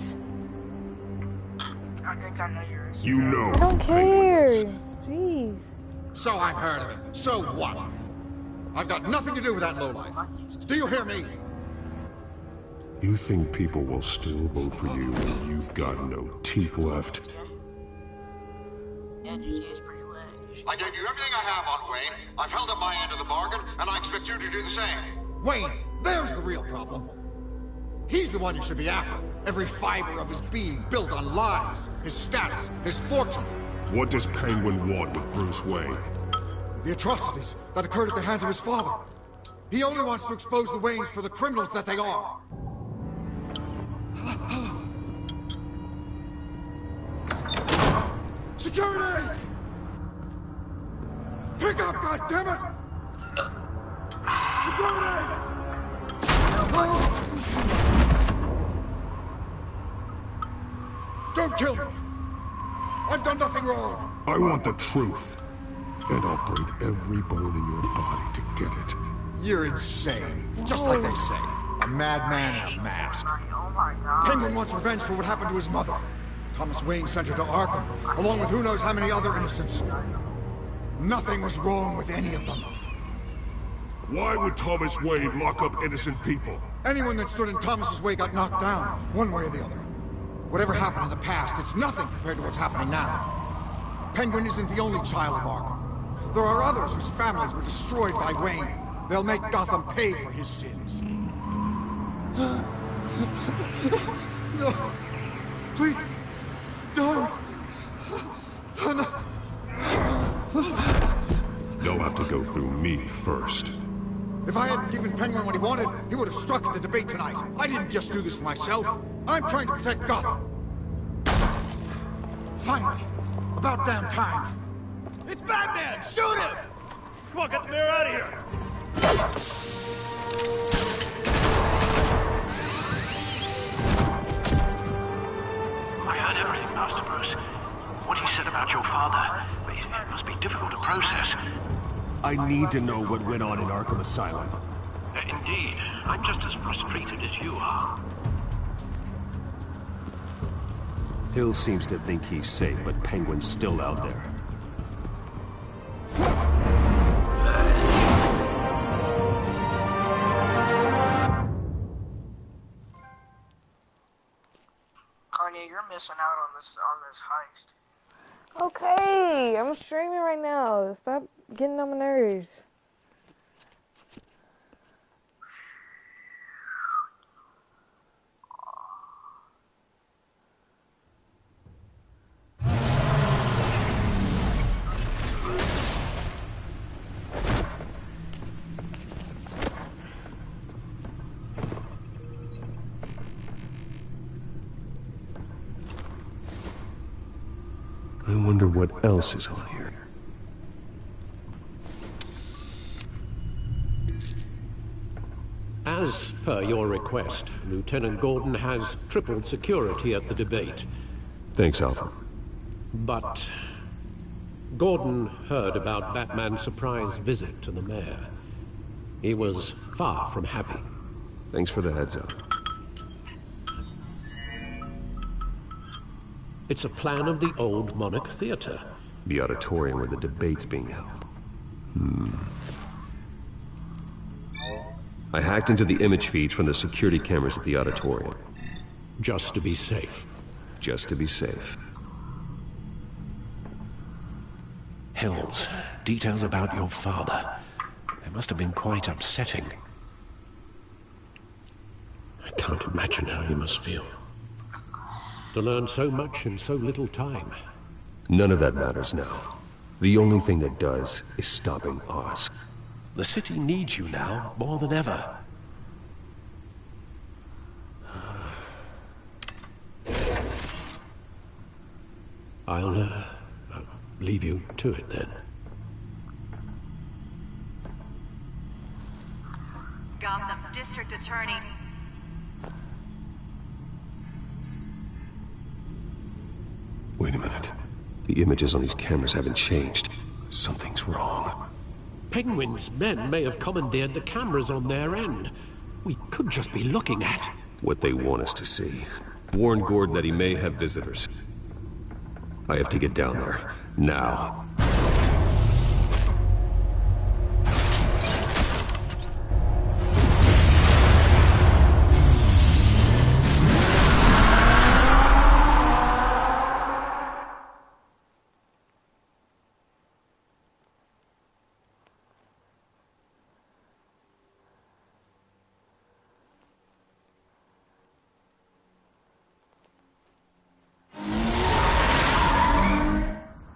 I think I know yours. You know. I don't care. Jeez. So I've heard of it. So what? I've got nothing to do with that lowlife. Do you hear me? You think people will still vote for you when you've got no teeth left? Yeah, GTA is pretty lit. I gave you everything I have on Wayne. I've held up my end of the bargain, and I expect you to do the same. Wayne, there's the real problem. He's the one you should be after. Every fiber of his being built on lies, his status, his fortune. What does Penguin want with Bruce Wayne? The atrocities that occurred at the hands of his father. He only wants to expose the Waynes for the criminals that they are. Security! Pick up, goddammit! Security! Don't kill me! I've done nothing wrong! I want the truth. And I'll break every bone in your body to get it. You're insane. Just like they say. A madman in a mask. Oh my god. Penguin wants revenge for what happened to his mother. Thomas Wayne sent her to Arkham, along with who knows how many other innocents. Nothing was wrong with any of them. Why would Thomas Wayne lock up innocent people? Anyone that stood in Thomas's way got knocked down, one way or the other. Whatever happened in the past, it's nothing compared to what's happening now. Penguin isn't the only child of Arkham. There are others whose families were destroyed by Wayne. They'll make Gotham pay for his sins. No. Please. Don't. No. They'll have to go through me first. If I hadn't given Penguin what he wanted, he would have struck at the debate tonight. I didn't just do this for myself. I'm trying to protect Gotham. Finally. About damn time. It's Batman! Shoot him! Come on, get the mayor out of here! I heard everything, Master Bruce. What he said about your father, it must be difficult to process. I need to know what went on in Arkham Asylum. Indeed. I'm just as frustrated as you are. Hill seems to think he's safe, but Penguin's still out there. Kanye, you're missing out on this heist. Okay, I'm streaming right now. Stop getting on my nerves. I wonder what else is on here. As per your request, Lieutenant Gordon has tripled security at the debate. Thanks, Alpha. But Gordon heard about Batman's surprise visit to the mayor. He was far from happy. Thanks for the heads up. It's a plan of the old Monarch Theater. The auditorium where the debate's being held. I hacked into the image feeds from the security cameras at the auditorium. Just to be safe. Just to be safe. Hills, details about your father. They must have been quite upsetting. I can't imagine how you must feel. To learn so much in so little time. None of that matters now. The only thing that does is stopping Oz. The city needs you now, more than ever. I'll leave you to it then. Gotham District Attorney. Wait a minute. The images on these cameras haven't changed. Something's wrong. Penguin's men may have commandeered the cameras on their end. We could just be looking at what they want us to see. Warn Gord that he may have visitors. I have to get down there. Now.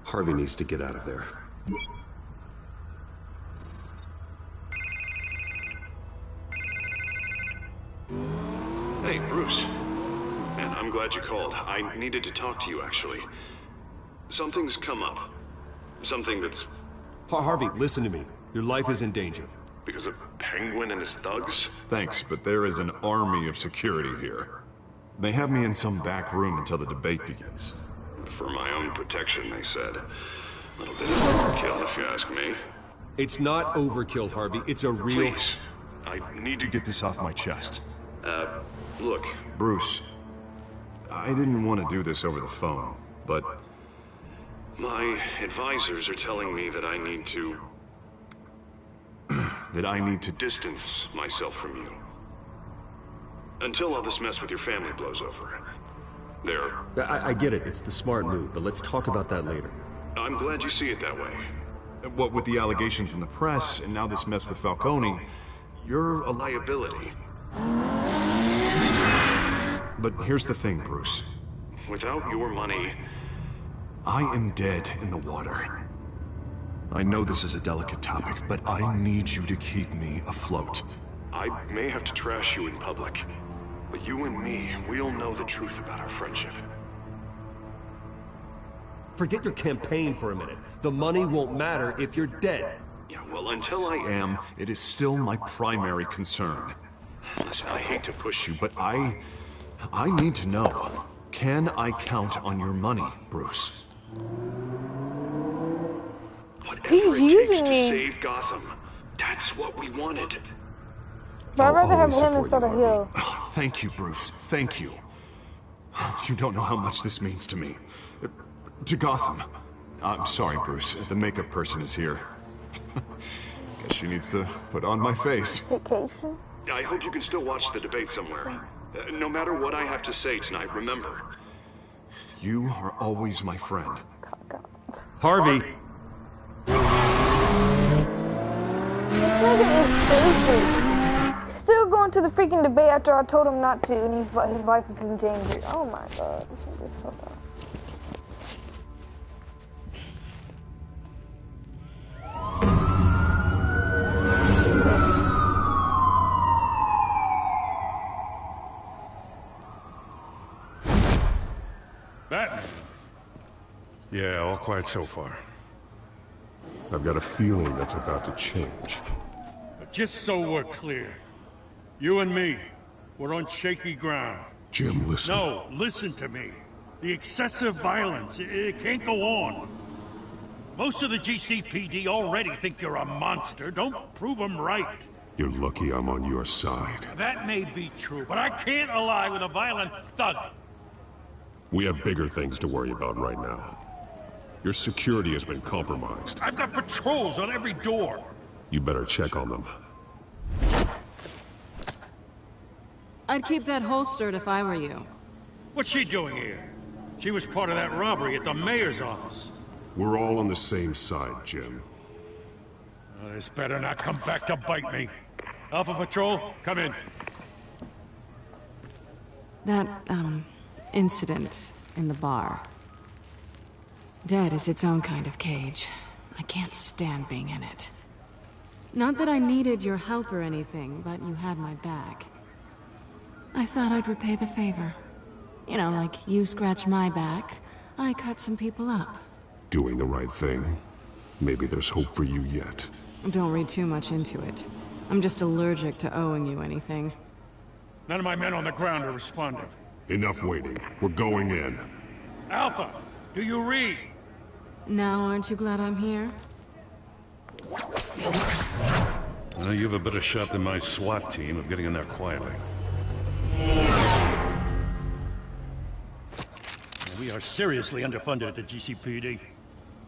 Harvey needs to get out of there. Hey, Bruce. Man, I'm glad you called. I needed to talk to you, actually. Something's come up. Something that's... Harvey, listen to me. Your life is in danger. Because of Penguin and his thugs? Thanks, but there is an army of security here. They have me in some back room until the debate begins. For my own protection, they said. A little bit of overkill, if you ask me. It's not overkill, Harvey. It's a real... Please. I need to get this off my chest. Look. Bruce, I didn't want to do this over the phone, but... My advisors are telling me that I need to... that I need to distance myself from you. Until all this mess with your family blows over. I get it. It's the smart move, but let's talk about that later. I'm glad you see it that way. What with the allegations in the press, and now this mess with Falcone, you're a liability. But here's the thing, Bruce. Without your money... I am dead in the water. I know this is a delicate topic, but I need you to keep me afloat. I may have to trash you in public. But you and me, we'll know the truth about our friendship. Forget your campaign for a minute. The money won't matter if you're dead. Yeah, well, until I am, it is still my primary concern. Listen, I hate to push you, but I need to know. Can I count on your money, Bruce? Whatever it takes to save Gotham. That's what we wanted. But I'd rather have him instead of Hill. Oh, thank you, Bruce. Thank you. You don't know how much this means to me. To Gotham. I'm sorry, Bruce. The makeup person is here. Guess she needs to put on my face. Vacation? I hope you can still watch the debate somewhere. No matter what I have to say tonight, remember. You are always my friend. Harvey! This nigga is stupid. Still going to the freaking debate after I told him not to, and his life is in danger. Oh my god, this nigga is so dumb. Batman? Yeah, all quiet so far. I've got a feeling that's about to change. But just so we're clear, you and me, we're on shaky ground. Jim, listen. No, listen to me. The excessive violence, it can't go on. Most of the GCPD already think you're a monster. Don't prove them right. You're lucky I'm on your side. That may be true, but I can't ally with a violent thug. We have bigger things to worry about right now. Your security has been compromised. I've got patrols on every door. You better check on them. I'd keep that holstered if I were you. What's she doing here? She was part of that robbery at the mayor's office. We're all on the same side, Jim. This better not come back to bite me. Alpha Patrol, come in. That, incident in the bar. Dead is its own kind of cage. I can't stand being in it. Not that I needed your help or anything, but you had my back. I thought I'd repay the favor. You know, like you scratch my back, I cut some people up. Doing the right thing. Maybe there's hope for you yet. Don't read too much into it. I'm just allergic to owing you anything. None of my men on the ground are responding. Enough waiting. We're going in. Alpha, do you read? Now, aren't you glad I'm here? Well, you have a better shot than my SWAT team of getting in there quietly. We are seriously underfunded at the GCPD.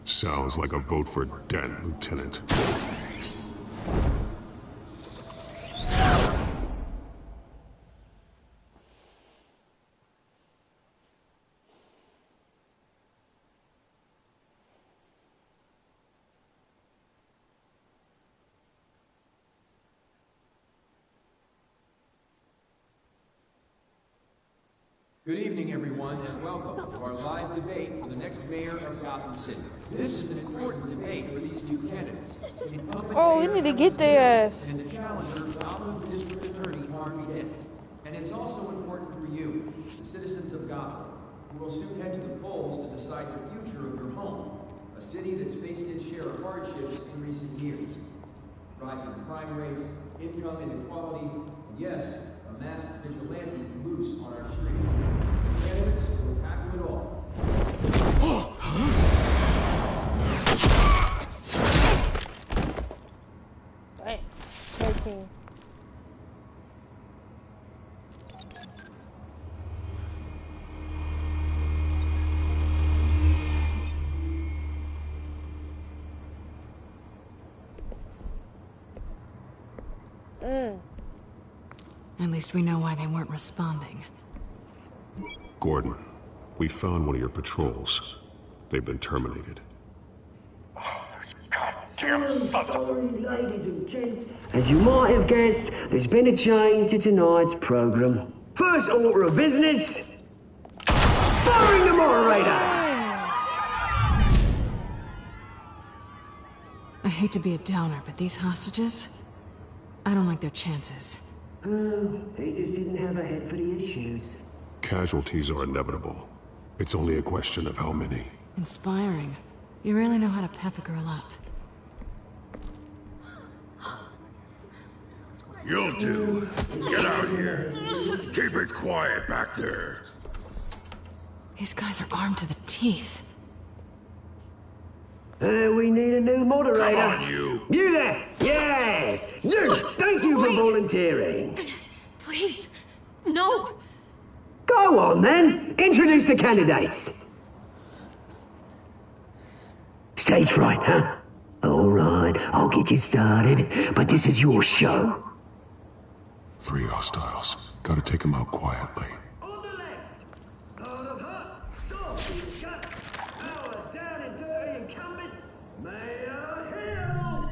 Sounds like a vote for Dent, Lieutenant. Good evening, everyone, and welcome to our live debate for the next mayor of Gotham City. This is an important debate for these two candidates. Oh, we need to get their ass. And the challenger, Gotham District Attorney Harvey Dent. And it's also important for you, the citizens of Gotham, who will soon head to the polls to decide the future of your home, a city that's faced its share of hardships in recent years. Rising crime rates, income inequality, and yes, a masked vigilante loose on our streets. Candidates will tackle it all. Dang. 13. At least we know why they weren't responding. Gordon, we found one of your patrols. They've been terminated. Sorry, ladies and gents. As you might have guessed, there's been a change to tonight's program. First order of business, firing the moderator! I hate to be a downer, but these hostages, I don't like their chances. Oh, he just didn't have a head for the issues. Casualties are inevitable. It's only a question of how many. Inspiring. You really know how to pep a girl up. You'll do. Get out here. Keep it quiet back there. These guys are armed to the teeth. We need a new moderator. Come on, you. You there! Yes! You! Thank you for volunteering. Please, no. Go on, then. Introduce the candidates. Stage fright, huh? All right, I'll get you started, but this is your show. 3 hostiles. Gotta take them out quietly. On the left, out of hot, soft, shut, our down and dirty incumbent, Mayor Hill.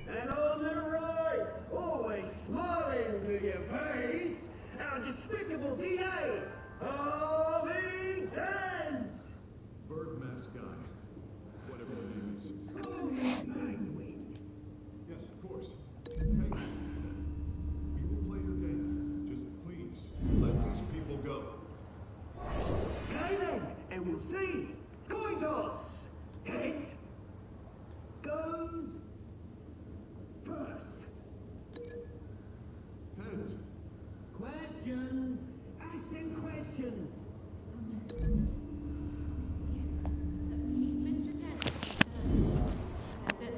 And on the right, always smiling to your face, our despicable DA, Harvey Dent. Bird mask guy. Whatever the name is. Yes, of course. Hey, we will play your game. Just please, let these people go. Okay then, and we'll see. Coin toss. Heads goes first. Heads. Questions. Ask them questions. Mr. Dent,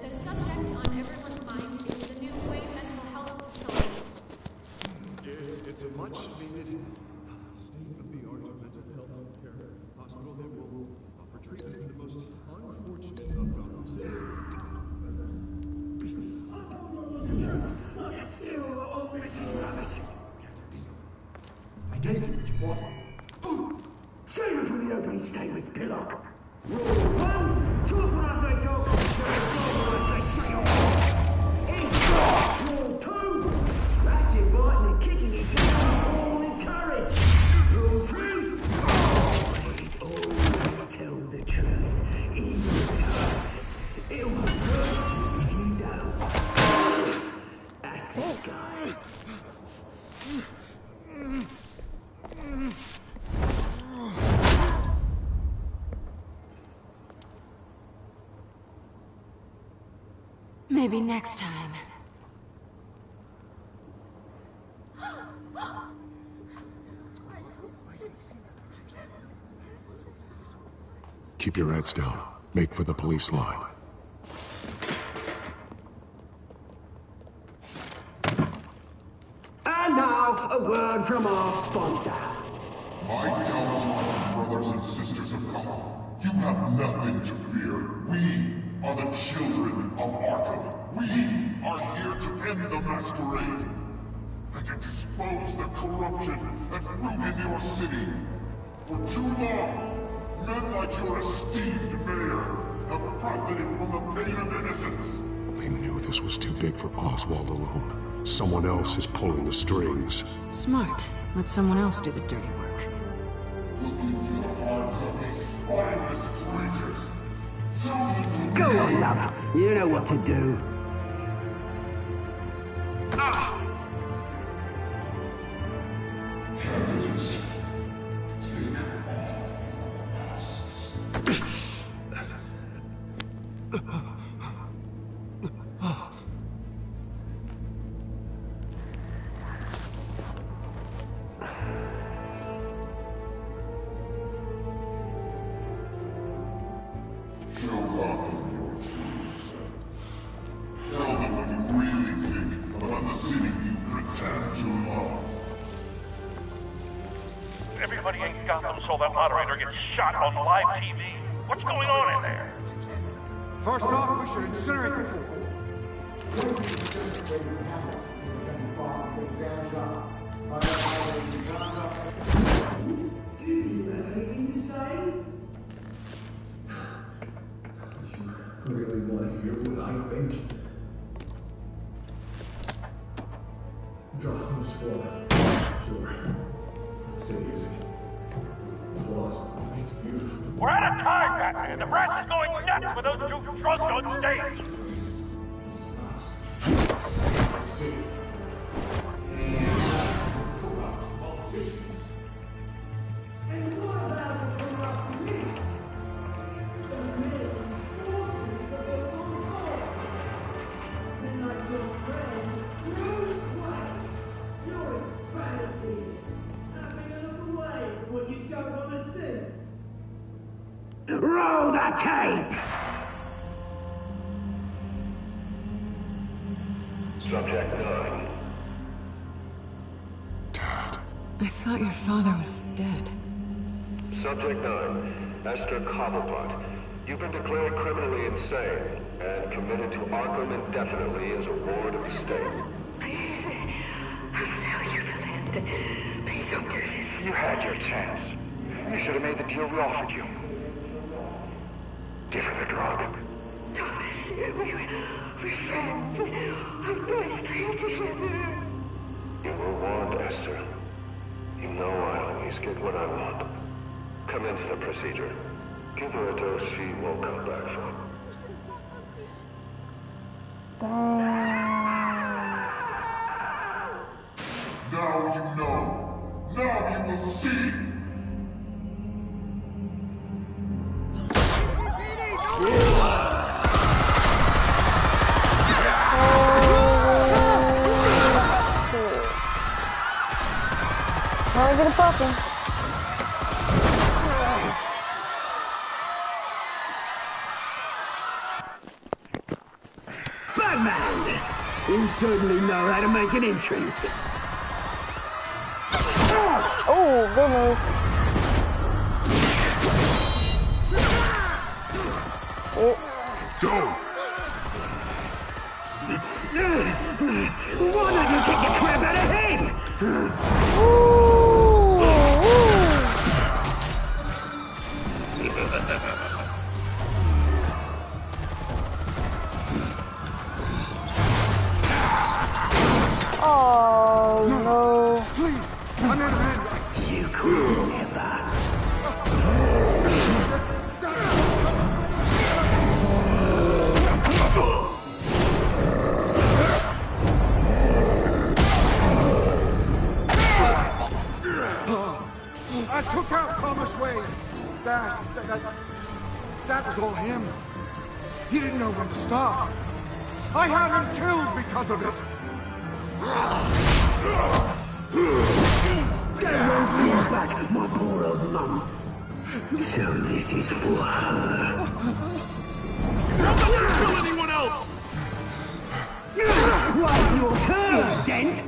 the subject on everyone's mind is the new Wayne Mental Health Facility. It's a much-needed state-of-the-art mental health care hospital that will offer treatment for the most unfortunate of Gotham citizens. Look at still all this is rubbish. I gave you what you wanted. Save it for the opening statements, Pillock. Rule 1, talk when I say talk, shut your mouth when I say shut your mouth. Rule 2, scratching, biting and kicking each other, all encouraged. Rule 3, always tell the truth, Maybe next time. Keep your heads down. Make for the police line. And now, a word from our sponsor. My downtrodden brothers and sisters of Gotham, you have nothing to fear. We are the children of Arkham. We are here to end the masquerade and expose the corruption and root in your city. For too long, men like your esteemed mayor have profited from the pain of innocence. They knew this was too big for Oswald alone. Someone else is pulling the strings. Smart. Let someone else do the dirty work. Look into the hearts of these spineless creatures. Chosen to Go on, love. You know what to do. Candidates, take off masks. Show Gotham your true self. Tell them what you really think about the city you pretend to love. Everybody in Gotham saw that moderator get shot on live TV. What's going on in there? First off, we should incinerate the pool. Do you have anything to say? You really want to hear what I think? Gotham Squad. Sure. That city is beautiful. We're out of time, Batman. The brass is going nuts with those two drunks on stage. And what about the corrupt elite? The men fortunes of the Concord. Then like your friend, Bruce Wayne. You're his fantasy. Having a look away from what you don't want to see. Roll the tape! Subject 9. I thought your father was dead. Subject 9, Esther Cobblepot. You've been declared criminally insane and committed to Arkham indefinitely as a ward of the state. Please, I'll sell you the land. Please don't do this. You had your chance. You should have made the deal we offered you. Give her the drug. Thomas, we're friends. Our boys play together. You were warned, Esther. You know I always get what I want. Commence the procedure. Give her a dose she won't come back from. Now you know. Now you will see. Now we're gonna pop him. Batman! You certainly know how to make an entrance. Oh, good move. Go! Why don't you kick the crap out of him? Oh no! Please, I'm not a man. You could never. I took out Thomas Wayne. That was all him. He didn't know when to stop. I had him killed because of it! Get one back, my poor old mum. So this is for her. Don't let you kill anyone else! What's your turn, Dent?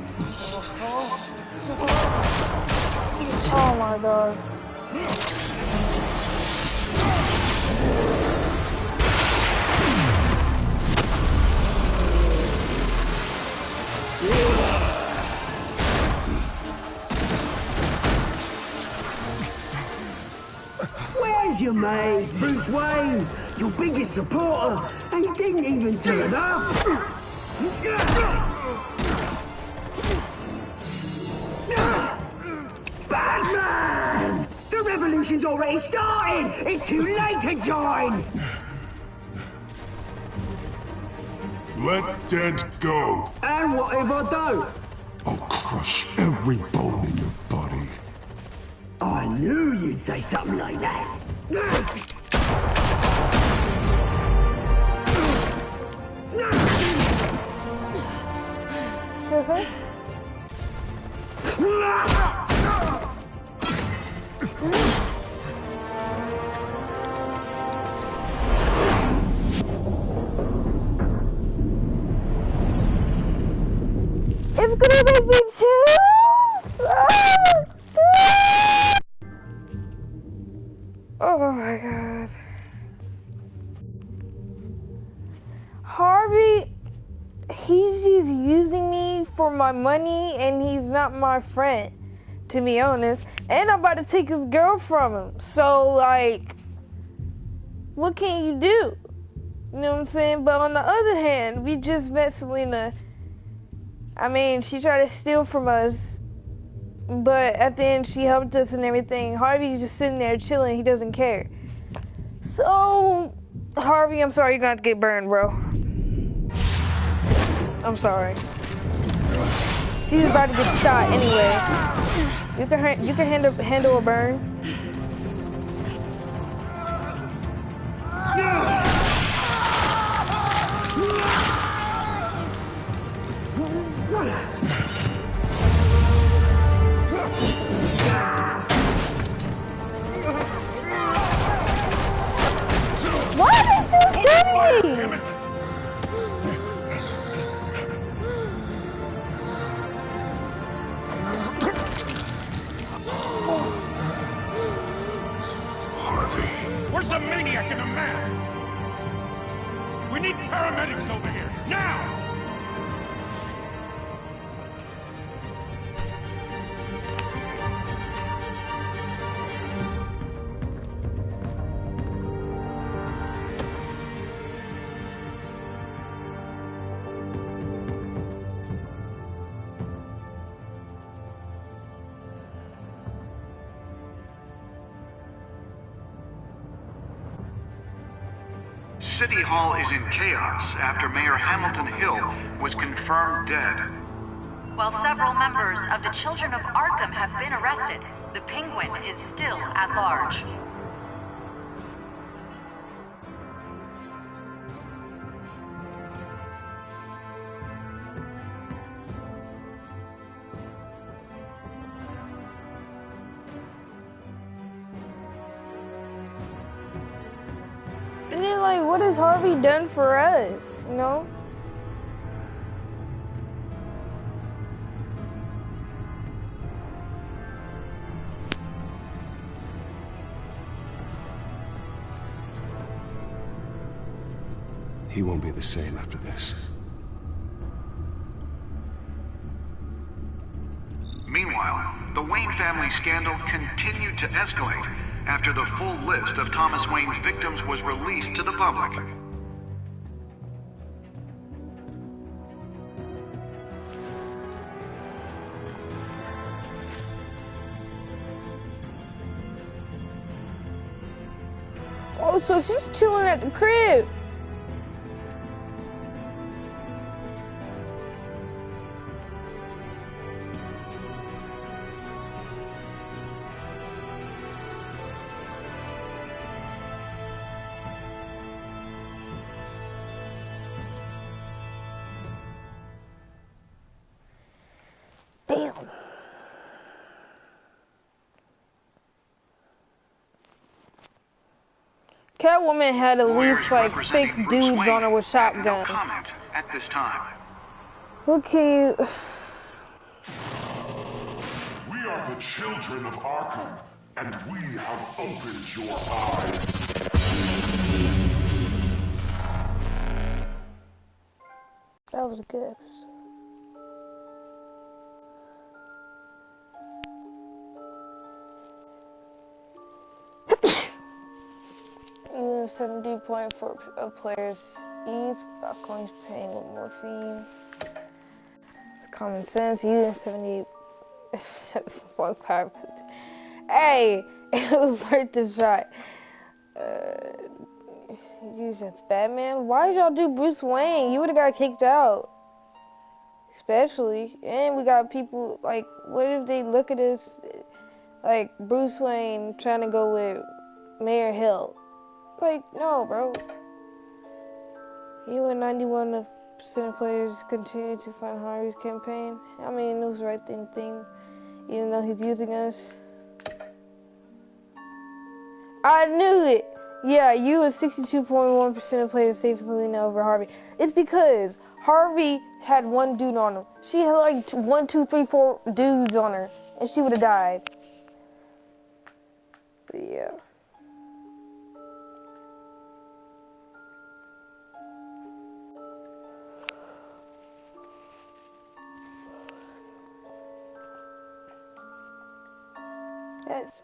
Oh my god. Where's your mate, Bruce Wayne? Your biggest supporter, and he didn't even turn up. Batman! The revolution's already started! It's too late to join! Let Dent go. And what if I don't? I'll crush every bone in your body. I knew you'd say something like that. It's gonna make me choose! Oh my god. Harvey, he's just using me for my money and he's not my friend, to be honest. And I'm about to take his girl from him. So, like, what can you do? You know what I'm saying? But on the other hand, we just met Selena. I mean, she tried to steal from us, but at the end she helped us and everything. Harvey's just sitting there chilling. He doesn't care. So, Harvey, I'm sorry you're gonna have to get burned, bro. I'm sorry. She's about to get shot anyway. You can handle a burn. Why are they still shooting me? Where's the maniac in the mask? We need paramedics over here, now! City Hall is in chaos after Mayor Hamilton Hill was confirmed dead. While several members of the Children of Arkham have been arrested, the Penguin is still at large. And then, like, what has Harvey done for us, you know? He won't be the same after this. Meanwhile, the Wayne family scandal continued to escalate after the full list of Thomas Wayne's victims was released to the public. Oh, so she's chilling at the crib. Catwoman had at Lawyers least like representing 6 Bruce dudes Wayne on her with have no shotguns. comment at this time. What can you... We are the children of Arkham, and we have opened your eyes. That was a good episode. 70 point for a player's ease. Falcon's paying with morphine. It's common sense. You 70. Fuck power. Hey, it was worth the shot. That's Batman. Why did y'all do Bruce Wayne? You would have got kicked out. Especially, and we got people like, what if they look at us like Bruce Wayne trying to go with Mayor Hill? Like, no, bro. You and 91% of players continue to find Harvey's campaign. I mean, it was the right thing, even though he's using us. I knew it! Yeah, you and 62.1% of players safely win over Harvey. It's because Harvey had one dude on him. She had like 1, 2, 3, 4 dudes on her, and she would have died. But yeah. That's